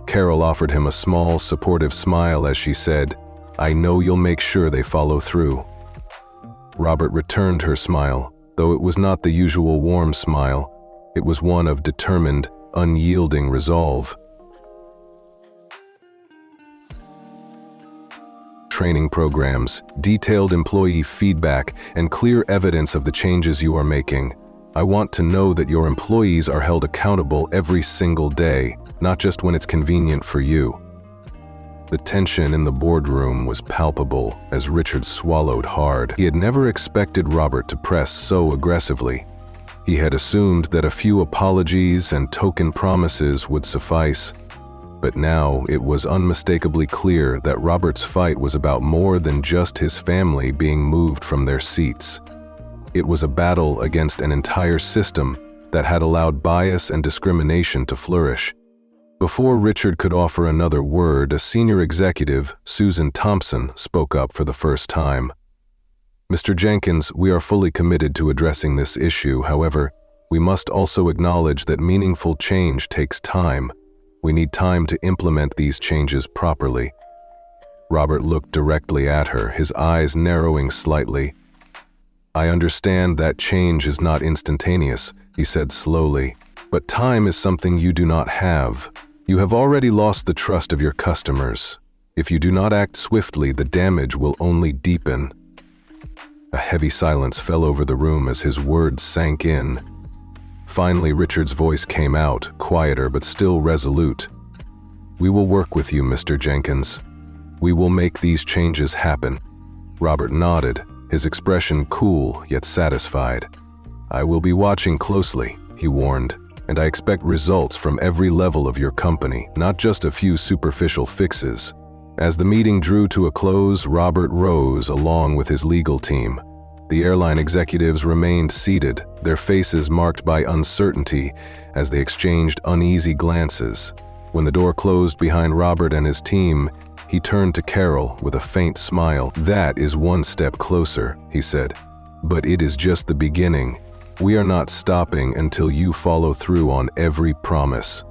Carol offered him a small, supportive smile as she said, "I know you'll make sure they follow through." Robert returned her smile, though it was not the usual warm smile. It was one of determined, unyielding resolve. Training programs, detailed employee feedback, and clear evidence of the changes you are making. I want to know that your employees are held accountable every single day, not just when it's convenient for you. The tension in the boardroom was palpable as Richard swallowed hard. He had never expected Robert to press so aggressively. He had assumed that a few apologies and token promises would suffice. But now it was unmistakably clear that Robert's fight was about more than just his family being moved from their seats. It was a battle against an entire system that had allowed bias and discrimination to flourish. Before Richard could offer another word, a senior executive, Susan Thompson, spoke up for the first time. "Mr. Jenkins, we are fully committed to addressing this issue. However, we must also acknowledge that meaningful change takes time. We need time to implement these changes properly." Robert looked directly at her, his eyes narrowing slightly. "I understand that change is not instantaneous," he said slowly, "but time is something you do not have. You have already lost the trust of your customers. If you do not act swiftly, the damage will only deepen." A heavy silence fell over the room as his words sank in. Finally, Richard's voice came out, quieter but still resolute. "We will work with you, Mr. Jenkins. We will make these changes happen." Robert nodded, his expression cool yet satisfied. "I will be watching closely," he warned. and I expect results from every level of your company, not just a few superficial fixes." As the meeting drew to a close, Robert rose along with his legal team. The airline executives remained seated, their faces marked by uncertainty as they exchanged uneasy glances. When the door closed behind Robert and his team, he turned to Carol with a faint smile. "That is one step closer," he said. "But it is just the beginning. We are not stopping until you follow through on every promise."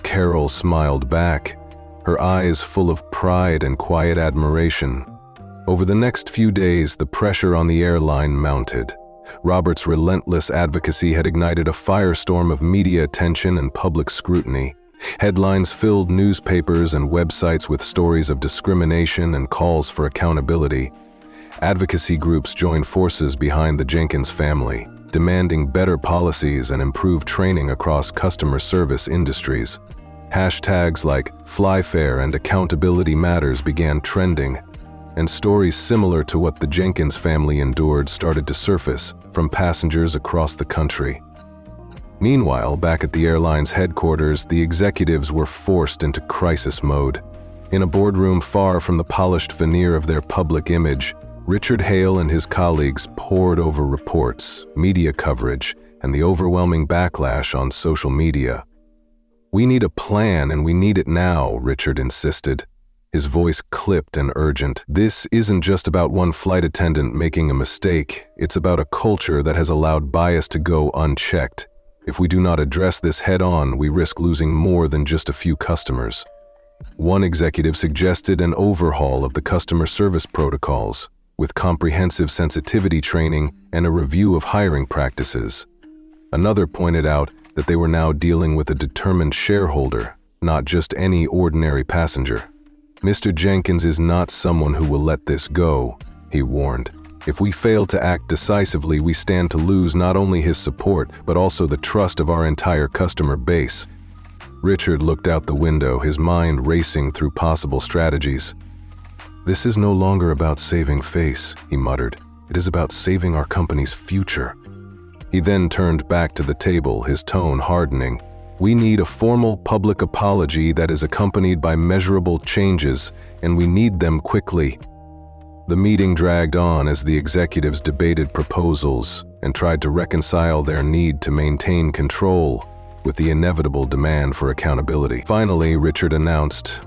Carol smiled back, her eyes full of pride and quiet admiration. Over the next few days, the pressure on the airline mounted. Robert's relentless advocacy had ignited a firestorm of media attention and public scrutiny. Headlines filled newspapers and websites with stories of discrimination and calls for accountability. Advocacy groups joined forces behind the Jenkins family, demanding better policies and improved training across customer service industries. Hashtags like "FlyFair" and "Accountability Matters" began trending, and stories similar to what the Jenkins family endured started to surface from passengers across the country. Meanwhile, back at the airline's headquarters, the executives were forced into crisis mode. In a boardroom far from the polished veneer of their public image, Richard Hale and his colleagues pored over reports, media coverage, and the overwhelming backlash on social media. "We need a plan, and we need it now," Richard insisted, his voice clipped and urgent. "This isn't just about one flight attendant making a mistake. It's about a culture that has allowed bias to go unchecked. If we do not address this head-on, we risk losing more than just a few customers." One executive suggested an overhaul of the customer service protocols, with comprehensive sensitivity training and a review of hiring practices. Another pointed out that they were now dealing with a determined shareholder, not just any ordinary passenger. "Mr. Jenkins is not someone who will let this go," he warned. "If we fail to act decisively, we stand to lose not only his support, but also the trust of our entire customer base." Richard looked out the window, his mind racing through possible strategies. "This is no longer about saving face," he muttered. "It is about saving our company's future." He then turned back to the table, his tone hardening. "We need a formal public apology that is accompanied by measurable changes, and we need them quickly." The meeting dragged on as the executives debated proposals and tried to reconcile their need to maintain control with the inevitable demand for accountability. Finally, Richard announced,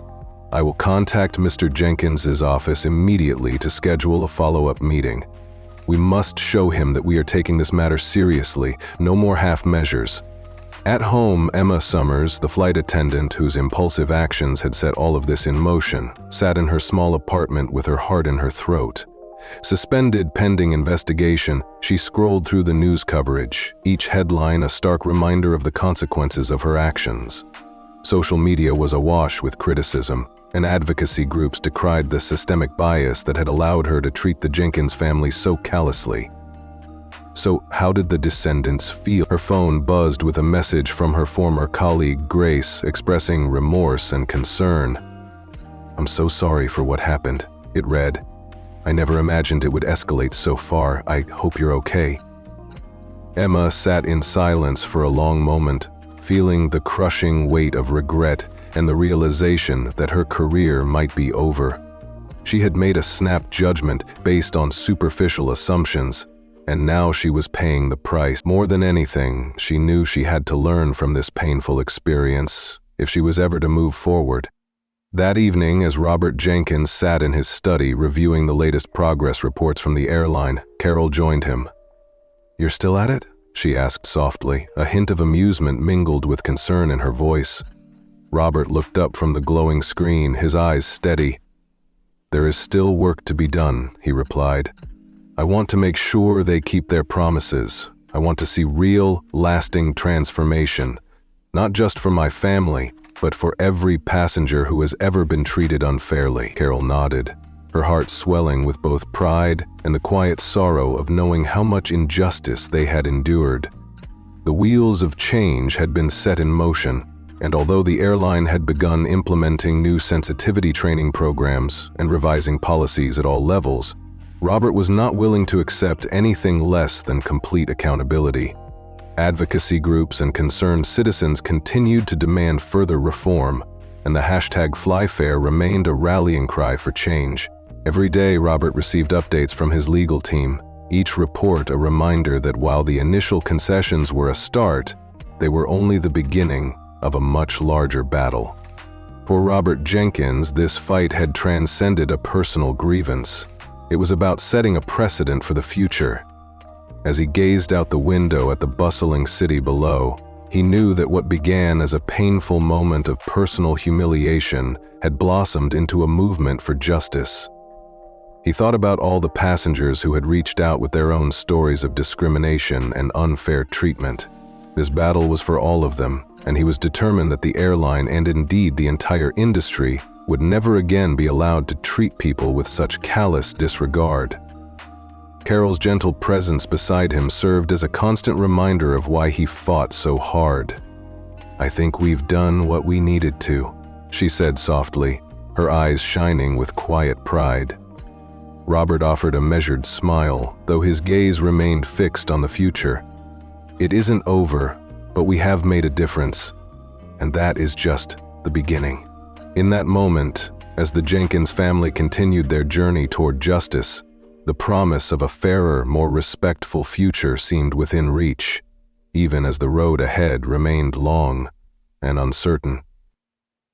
"I will contact Mr. Jenkins's office immediately to schedule a follow-up meeting. We must show him that we are taking this matter seriously, no more half measures." At home, Emma Summers, the flight attendant whose impulsive actions had set all of this in motion, sat in her small apartment with her heart in her throat. Suspended pending investigation, she scrolled through the news coverage, each headline a stark reminder of the consequences of her actions. Social media was awash with criticism, and advocacy groups decried the systemic bias that had allowed her to treat the Jenkins family so callously. So how did the descendants feel? Her phone buzzed with a message from her former colleague, Grace, expressing remorse and concern. "I'm so sorry for what happened," it read. "I never imagined it would escalate so far. I hope you're okay." Emma sat in silence for a long moment, feeling the crushing weight of regret and the realization that her career might be over. She had made a snap judgment based on superficial assumptions, and now she was paying the price. More than anything, she knew she had to learn from this painful experience if she was ever to move forward. That evening, as Robert Jenkins sat in his study reviewing the latest progress reports from the airline, Carol joined him. "You're still at it?" she asked softly, a hint of amusement mingled with concern in her voice. Robert looked up from the glowing screen, his eyes steady. "There is still work to be done," he replied. "I want to make sure they keep their promises. I want to see real, lasting transformation, not just for my family, but for every passenger who has ever been treated unfairly." Carol nodded, her heart swelling with both pride and the quiet sorrow of knowing how much injustice they had endured. The wheels of change had been set in motion, and although the airline had begun implementing new sensitivity training programs and revising policies at all levels, Robert was not willing to accept anything less than complete accountability. Advocacy groups and concerned citizens continued to demand further reform, and the #FlyFair remained a rallying cry for change. Every day, Robert received updates from his legal team, each report a reminder that while the initial concessions were a start, they were only the beginning of a much larger battle. For Robert Jenkins, this fight had transcended a personal grievance. It was about setting a precedent for the future. As he gazed out the window at the bustling city below, he knew that what began as a painful moment of personal humiliation had blossomed into a movement for justice. He thought about all the passengers who had reached out with their own stories of discrimination and unfair treatment. This battle was for all of them, and he was determined that the airline and indeed the entire industry would never again be allowed to treat people with such callous disregard. Carol's gentle presence beside him served as a constant reminder of why he fought so hard. "I think we've done what we needed to," she said softly, her eyes shining with quiet pride. Robert offered a measured smile, though his gaze remained fixed on the future. "It isn't over, but we have made a difference, and that is just the beginning." In that moment, as the Jenkins family continued their journey toward justice, the promise of a fairer, more respectful future seemed within reach, even as the road ahead remained long and uncertain.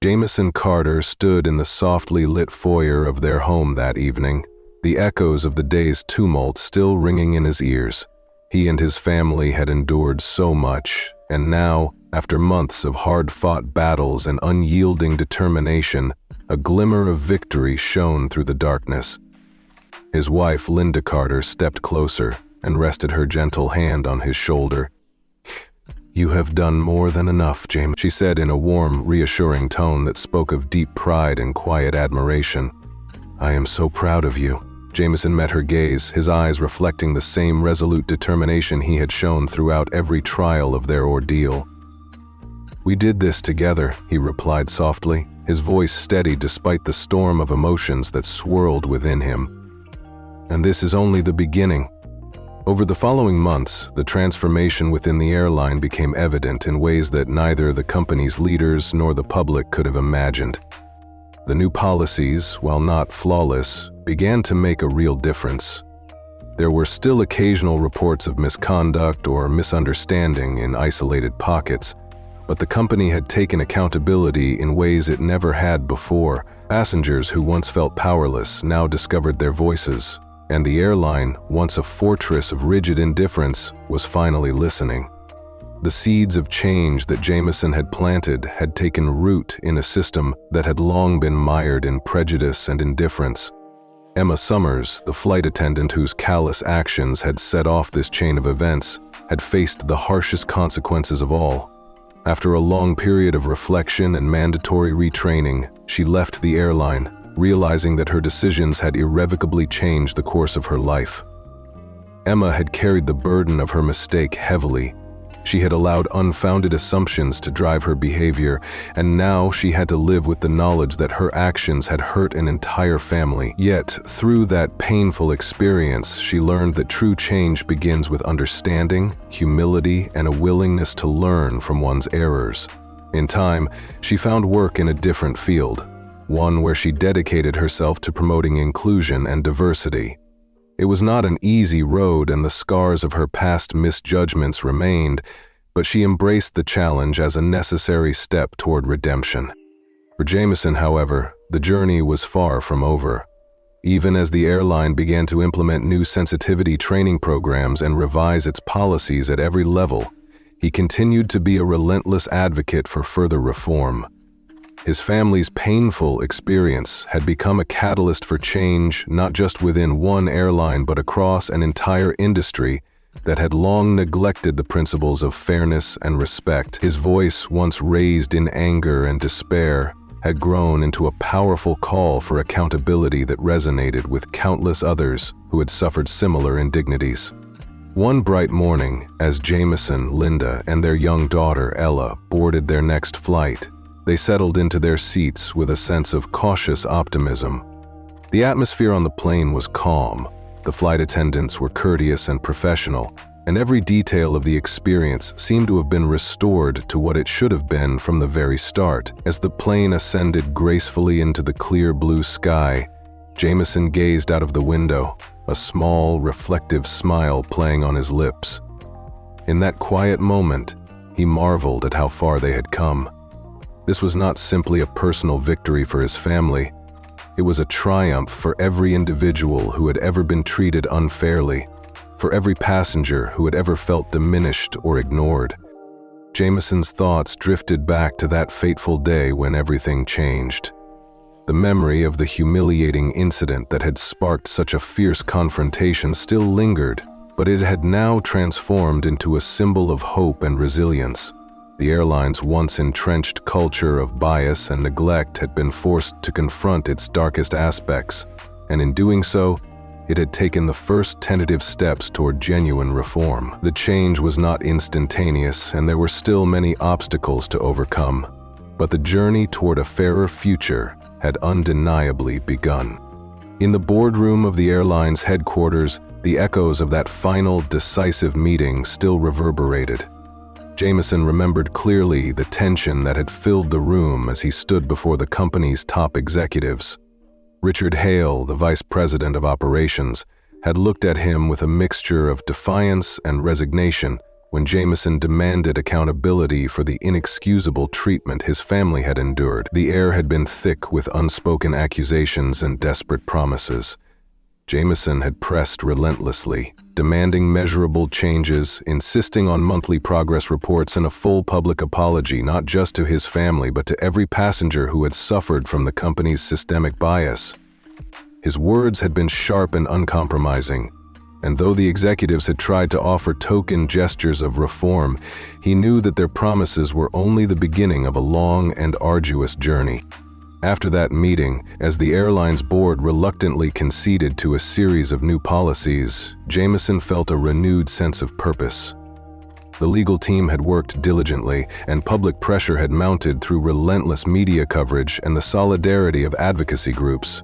Jameson Carter stood in the softly lit foyer of their home that evening, the echoes of the day's tumult still ringing in his ears. He and his family had endured so much, and now, after months of hard-fought battles and unyielding determination, a glimmer of victory shone through the darkness. His wife, Linda Carter, stepped closer and rested her gentle hand on his shoulder. "You have done more than enough, James," she said in a warm, reassuring tone that spoke of deep pride and quiet admiration. "I am so proud of you." Jameson met her gaze, his eyes reflecting the same resolute determination he had shown throughout every trial of their ordeal. "We did this together," he replied softly, his voice steady despite the storm of emotions that swirled within him. "And this is only the beginning." Over the following months, the transformation within the airline became evident in ways that neither the company's leaders nor the public could have imagined. The new policies, while not flawless, began to make a real difference. There were still occasional reports of misconduct or misunderstanding in isolated pockets, but the company had taken accountability in ways it never had before. Passengers who once felt powerless now discovered their voices, and the airline, once a fortress of rigid indifference, was finally listening. The seeds of change that Jameson had planted had taken root in a system that had long been mired in prejudice and indifference. Emma Summers, the flight attendant whose callous actions had set off this chain of events, had faced the harshest consequences of all. After a long period of reflection and mandatory retraining, she left the airline, realizing that her decisions had irrevocably changed the course of her life. Emma had carried the burden of her mistake heavily. She had allowed unfounded assumptions to drive her behavior, and now she had to live with the knowledge that her actions had hurt an entire family. Yet, through that painful experience, she learned that true change begins with understanding, humility, and a willingness to learn from one's errors. In time, she found work in a different field, one where she dedicated herself to promoting inclusion and diversity. It was not an easy road, and the scars of her past misjudgments remained, but she embraced the challenge as a necessary step toward redemption. For Jameson, however, the journey was far from over. Even as the airline began to implement new sensitivity training programs and revise its policies at every level, he continued to be a relentless advocate for further reform. His family's painful experience had become a catalyst for change, not just within one airline but across an entire industry that had long neglected the principles of fairness and respect. His voice, once raised in anger and despair, had grown into a powerful call for accountability that resonated with countless others who had suffered similar indignities. One bright morning, as Jameson, Linda, and their young daughter, Ella, boarded their next flight, they settled into their seats with a sense of cautious optimism. The atmosphere on the plane was calm. The flight attendants were courteous and professional, and every detail of the experience seemed to have been restored to what it should have been from the very start. As the plane ascended gracefully into the clear blue sky, Jameson gazed out of the window, a small, reflective smile playing on his lips. In that quiet moment, he marveled at how far they had come. This was not simply a personal victory for his family. It was a triumph for every individual who had ever been treated unfairly, for every passenger who had ever felt diminished or ignored. Jameson's thoughts drifted back to that fateful day when everything changed. The memory of the humiliating incident that had sparked such a fierce confrontation still lingered, but it had now transformed into a symbol of hope and resilience. The airline's once entrenched culture of bias and neglect had been forced to confront its darkest aspects, and in doing so, it had taken the first tentative steps toward genuine reform. The change was not instantaneous, and there were still many obstacles to overcome, but the journey toward a fairer future had undeniably begun. In the boardroom of the airline's headquarters, the echoes of that final, decisive meeting still reverberated. Jameson remembered clearly the tension that had filled the room as he stood before the company's top executives. Richard Hale, the vice president of operations, had looked at him with a mixture of defiance and resignation when Jameson demanded accountability for the inexcusable treatment his family had endured. The air had been thick with unspoken accusations and desperate promises. Jameson had pressed relentlessly, demanding measurable changes, insisting on monthly progress reports and a full public apology not just to his family but to every passenger who had suffered from the company's systemic bias. His words had been sharp and uncompromising, and though the executives had tried to offer token gestures of reform, he knew that their promises were only the beginning of a long and arduous journey. After that meeting, as the airline's board reluctantly conceded to a series of new policies, Jameson felt a renewed sense of purpose. The legal team had worked diligently, and public pressure had mounted through relentless media coverage and the solidarity of advocacy groups.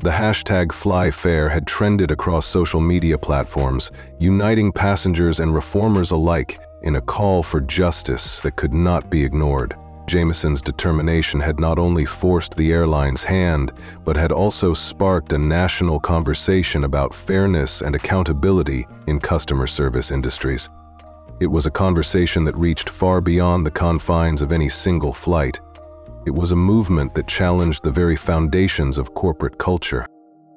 The hashtag #FlyFair had trended across social media platforms, uniting passengers and reformers alike in a call for justice that could not be ignored. Jameson's determination had not only forced the airline's hand, but had also sparked a national conversation about fairness and accountability in customer service industries. It was a conversation that reached far beyond the confines of any single flight. It was a movement that challenged the very foundations of corporate culture.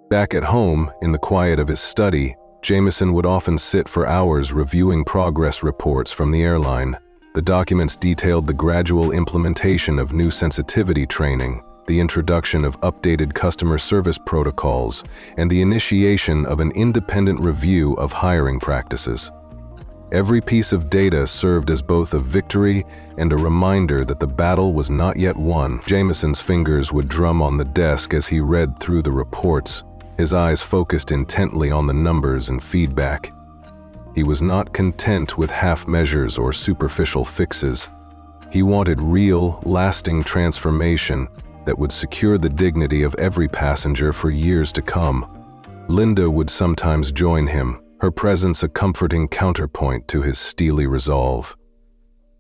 Back at home, in the quiet of his study, Jameson would often sit for hours reviewing progress reports from the airline. The documents detailed the gradual implementation of new sensitivity training, the introduction of updated customer service protocols, and the initiation of an independent review of hiring practices. Every piece of data served as both a victory and a reminder that the battle was not yet won. Jameson's fingers would drum on the desk as he read through the reports, his eyes focused intently on the numbers and feedback. He was not content with half measures or superficial fixes. He wanted real, lasting transformation that would secure the dignity of every passenger for years to come. Linda would sometimes join him, her presence a comforting counterpoint to his steely resolve.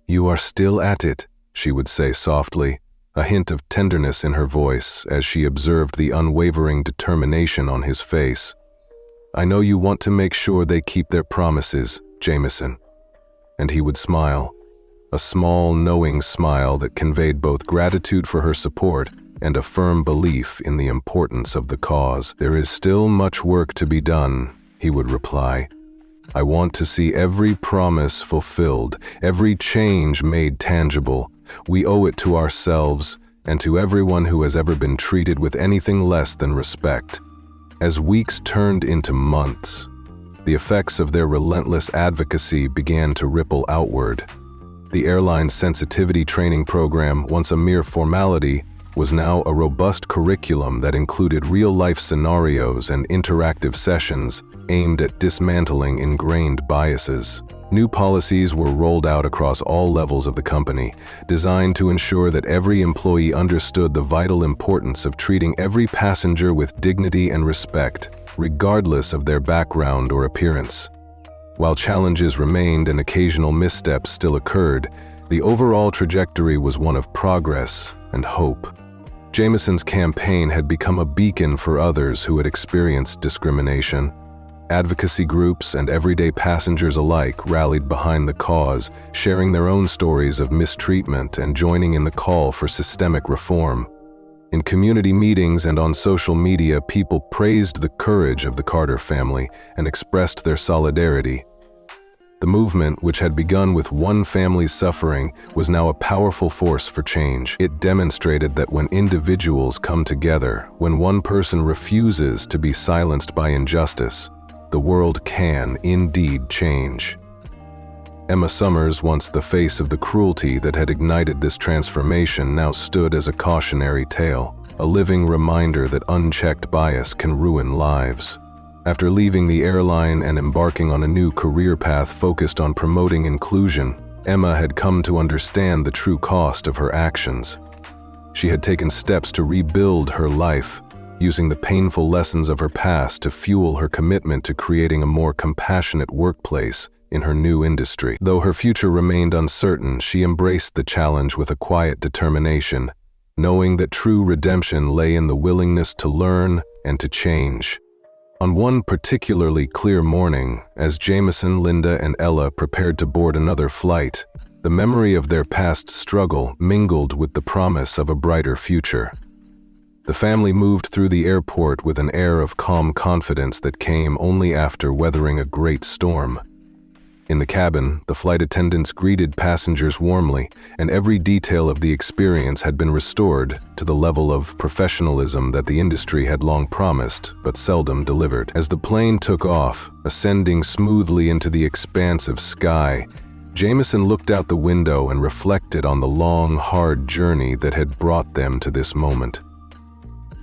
"You are still at it," she would say softly, a hint of tenderness in her voice as she observed the unwavering determination on his face. "I know you want to make sure they keep their promises, Jameson." And he would smile, a small, knowing smile that conveyed both gratitude for her support and a firm belief in the importance of the cause. "There is still much work to be done," he would reply. "I want to see every promise fulfilled, every change made tangible. We owe it to ourselves and to everyone who has ever been treated with anything less than respect." As weeks turned into months, the effects of their relentless advocacy began to ripple outward. The airline's sensitivity training program, once a mere formality, was now a robust curriculum that included real-life scenarios and interactive sessions aimed at dismantling ingrained biases. New policies were rolled out across all levels of the company, designed to ensure that every employee understood the vital importance of treating every passenger with dignity and respect, regardless of their background or appearance. While challenges remained and occasional missteps still occurred, the overall trajectory was one of progress and hope. Jameson's campaign had become a beacon for others who had experienced discrimination. Advocacy groups and everyday passengers alike rallied behind the cause, sharing their own stories of mistreatment and joining in the call for systemic reform. In community meetings and on social media, people praised the courage of the Carter family and expressed their solidarity. The movement, which had begun with one family's suffering, was now a powerful force for change. It demonstrated that when individuals come together, when one person refuses to be silenced by injustice, the world can indeed change. Emma Summers, once the face of the cruelty that had ignited this transformation, now stood as a cautionary tale, a living reminder that unchecked bias can ruin lives. After leaving the airline and embarking on a new career path focused on promoting inclusion, Emma had come to understand the true cost of her actions. She had taken steps to rebuild her life, using the painful lessons of her past to fuel her commitment to creating a more compassionate workplace in her new industry. Though her future remained uncertain, she embraced the challenge with a quiet determination, knowing that true redemption lay in the willingness to learn and to change. On one particularly clear morning, as Jameson, Linda, and Ella prepared to board another flight, the memory of their past struggle mingled with the promise of a brighter future. The family moved through the airport with an air of calm confidence that came only after weathering a great storm. In the cabin, the flight attendants greeted passengers warmly, and every detail of the experience had been restored to the level of professionalism that the industry had long promised but seldom delivered. As the plane took off, ascending smoothly into the expansive sky, Jameson looked out the window and reflected on the long, hard journey that had brought them to this moment.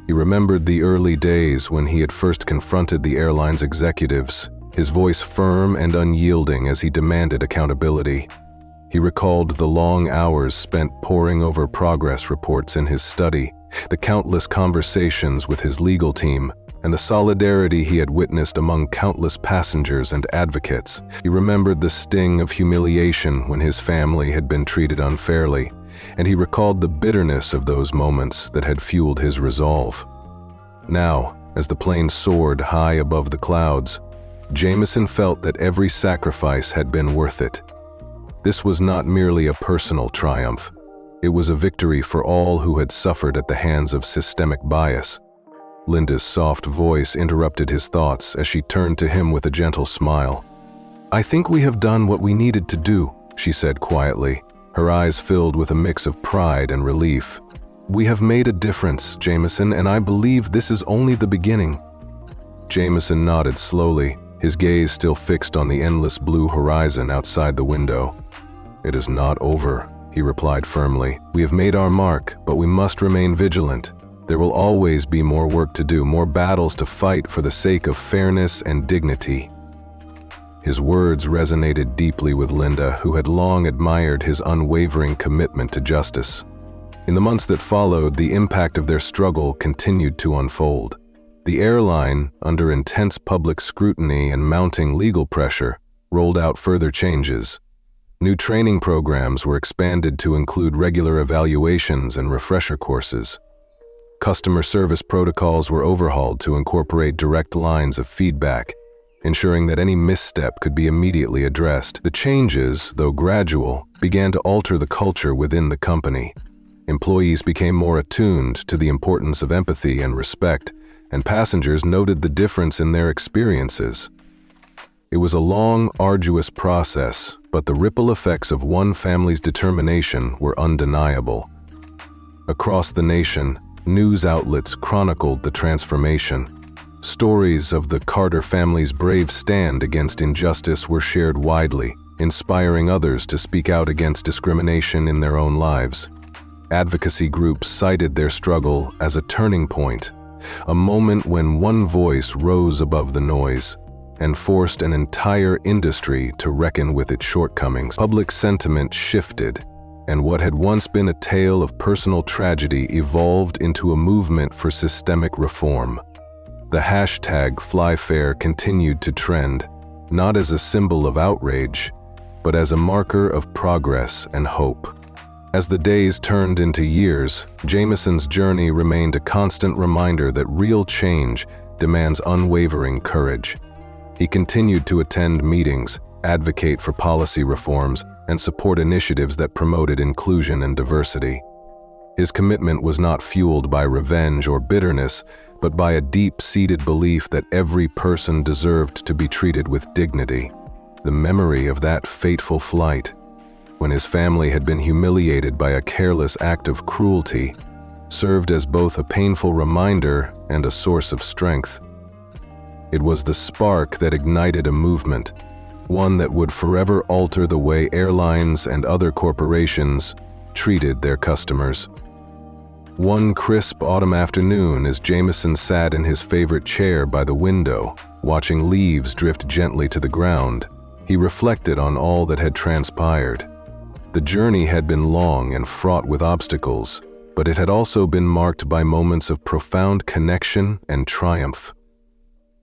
He remembered the early days when he had first confronted the airline's executives, his voice firm and unyielding as he demanded accountability. He recalled the long hours spent poring over progress reports in his study, the countless conversations with his legal team, and the solidarity he had witnessed among countless passengers and advocates. He remembered the sting of humiliation when his family had been treated unfairly, and he recalled the bitterness of those moments that had fueled his resolve. Now, as the plane soared high above the clouds, Jameson felt that every sacrifice had been worth it. This was not merely a personal triumph. It was a victory for all who had suffered at the hands of systemic bias. Linda's soft voice interrupted his thoughts as she turned to him with a gentle smile. "I think we have done what we needed to do," she said quietly, her eyes filled with a mix of pride and relief. "We have made a difference, Jameson, and I believe this is only the beginning." Jameson nodded slowly, his gaze still fixed on the endless blue horizon outside the window. "It is not over," he replied firmly. "We have made our mark, but we must remain vigilant. There will always be more work to do, more battles to fight for the sake of fairness and dignity." His words resonated deeply with Linda, who had long admired his unwavering commitment to justice. In the months that followed, the impact of their struggle continued to unfold. The airline, under intense public scrutiny and mounting legal pressure, rolled out further changes. New training programs were expanded to include regular evaluations and refresher courses. Customer service protocols were overhauled to incorporate direct lines of feedback, ensuring that any misstep could be immediately addressed. The changes, though gradual, began to alter the culture within the company. Employees became more attuned to the importance of empathy and respect, and passengers noted the difference in their experiences. It was a long, arduous process, but the ripple effects of one family's determination were undeniable. Across the nation, news outlets chronicled the transformation. Stories of the Carter family's brave stand against injustice were shared widely, inspiring others to speak out against discrimination in their own lives. Advocacy groups cited their struggle as a turning point, a moment when one voice rose above the noise and forced an entire industry to reckon with its shortcomings. Public sentiment shifted, and what had once been a tale of personal tragedy evolved into a movement for systemic reform. The hashtag #FlyFair continued to trend, not as a symbol of outrage, but as a marker of progress and hope. As the days turned into years, Jameson's journey remained a constant reminder that real change demands unwavering courage. He continued to attend meetings, advocate for policy reforms, and support initiatives that promoted inclusion and diversity. His commitment was not fueled by revenge or bitterness, but by a deep-seated belief that every person deserved to be treated with dignity. The memory of that fateful flight, when his family had been humiliated by a careless act of cruelty, served as both a painful reminder and a source of strength. It was the spark that ignited a movement, one that would forever alter the way airlines and other corporations treated their customers. One crisp autumn afternoon, as Jameson sat in his favorite chair by the window, watching leaves drift gently to the ground, he reflected on all that had transpired. The journey had been long and fraught with obstacles, but it had also been marked by moments of profound connection and triumph.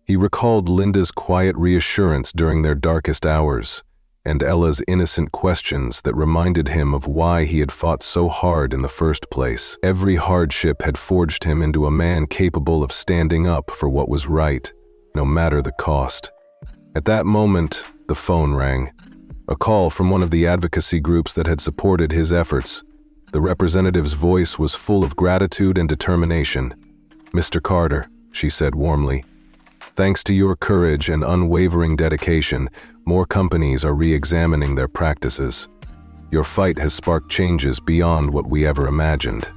He recalled Linda's quiet reassurance during their darkest hours, and Ella's innocent questions that reminded him of why he had fought so hard in the first place. Every hardship had forged him into a man capable of standing up for what was right, no matter the cost. At that moment, the phone rang. A call from one of the advocacy groups that had supported his efforts. The representative's voice was full of gratitude and determination. "Mr. Carter," she said warmly, "thanks to your courage and unwavering dedication, more companies are re-examining their practices. Your fight has sparked changes beyond what we ever imagined."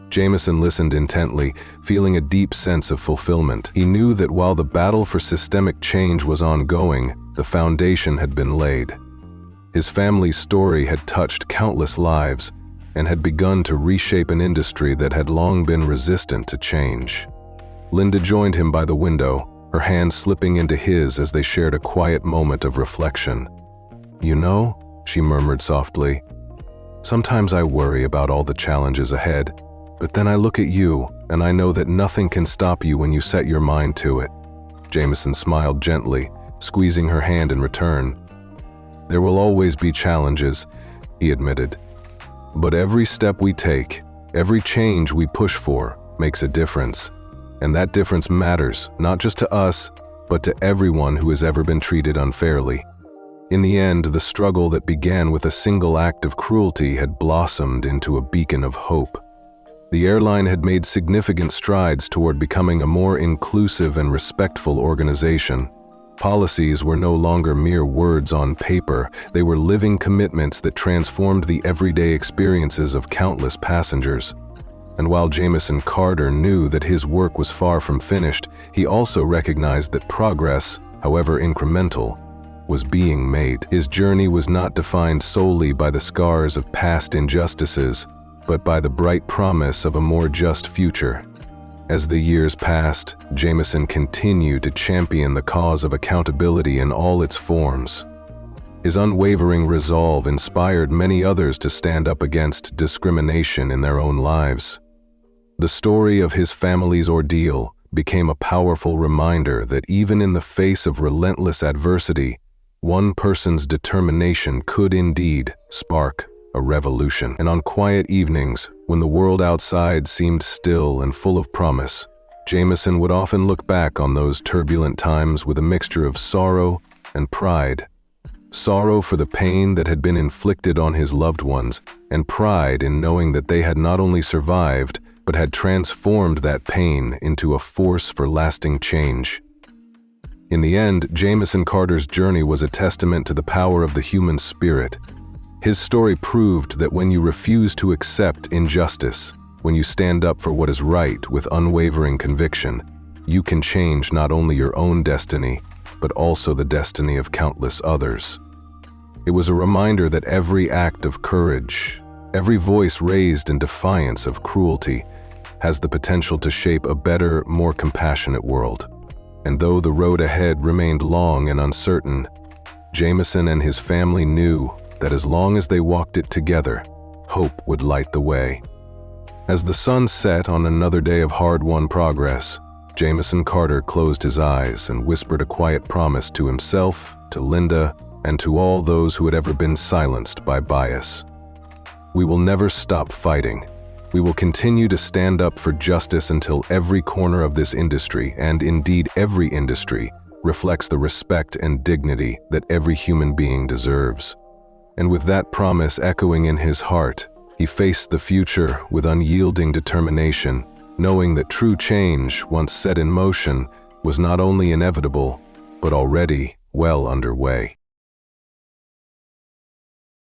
Jameson listened intently, feeling a deep sense of fulfillment. He knew that while the battle for systemic change was ongoing, the foundation had been laid. His family's story had touched countless lives and had begun to reshape an industry that had long been resistant to change. Linda joined him by the window, her hand slipping into his as they shared a quiet moment of reflection. "You know," she murmured softly, "sometimes I worry about all the challenges ahead, but then I look at you and I know that nothing can stop you when you set your mind to it." Jameson smiled gently, squeezing her hand in return. "There will always be challenges," he admitted. "But every step we take, every change we push for, makes a difference. And that difference matters, not just to us, but to everyone who has ever been treated unfairly." In the end, the struggle that began with a single act of cruelty had blossomed into a beacon of hope. The airline had made significant strides toward becoming a more inclusive and respectful organization. Policies were no longer mere words on paper, they were living commitments that transformed the everyday experiences of countless passengers. And while Jameson Carter knew that his work was far from finished, he also recognized that progress, however incremental, was being made. His journey was not defined solely by the scars of past injustices, but by the bright promise of a more just future. As the years passed, Jameson continued to champion the cause of accountability in all its forms. His unwavering resolve inspired many others to stand up against discrimination in their own lives. The story of his family's ordeal became a powerful reminder that even in the face of relentless adversity, one person's determination could indeed spark a revolution. And on quiet evenings, when the world outside seemed still and full of promise, Jameson would often look back on those turbulent times with a mixture of sorrow and pride. Sorrow for the pain that had been inflicted on his loved ones, and pride in knowing that they had not only survived, but had transformed that pain into a force for lasting change. In the end, Jameson Carter's journey was a testament to the power of the human spirit. His story proved that when you refuse to accept injustice, when you stand up for what is right with unwavering conviction, you can change not only your own destiny, but also the destiny of countless others. It was a reminder that every act of courage, every voice raised in defiance of cruelty, has the potential to shape a better, more compassionate world. And though the road ahead remained long and uncertain, Jameson and his family knew that as long as they walked it together, hope would light the way. As the sun set on another day of hard-won progress, Jameson Carter closed his eyes and whispered a quiet promise to himself, to Linda, and to all those who had ever been silenced by bias. We will never stop fighting. We will continue to stand up for justice until every corner of this industry, and indeed every industry, reflects the respect and dignity that every human being deserves. And with that promise echoing in his heart, he faced the future with unyielding determination, knowing that true change, once set in motion, was not only inevitable, but already well underway.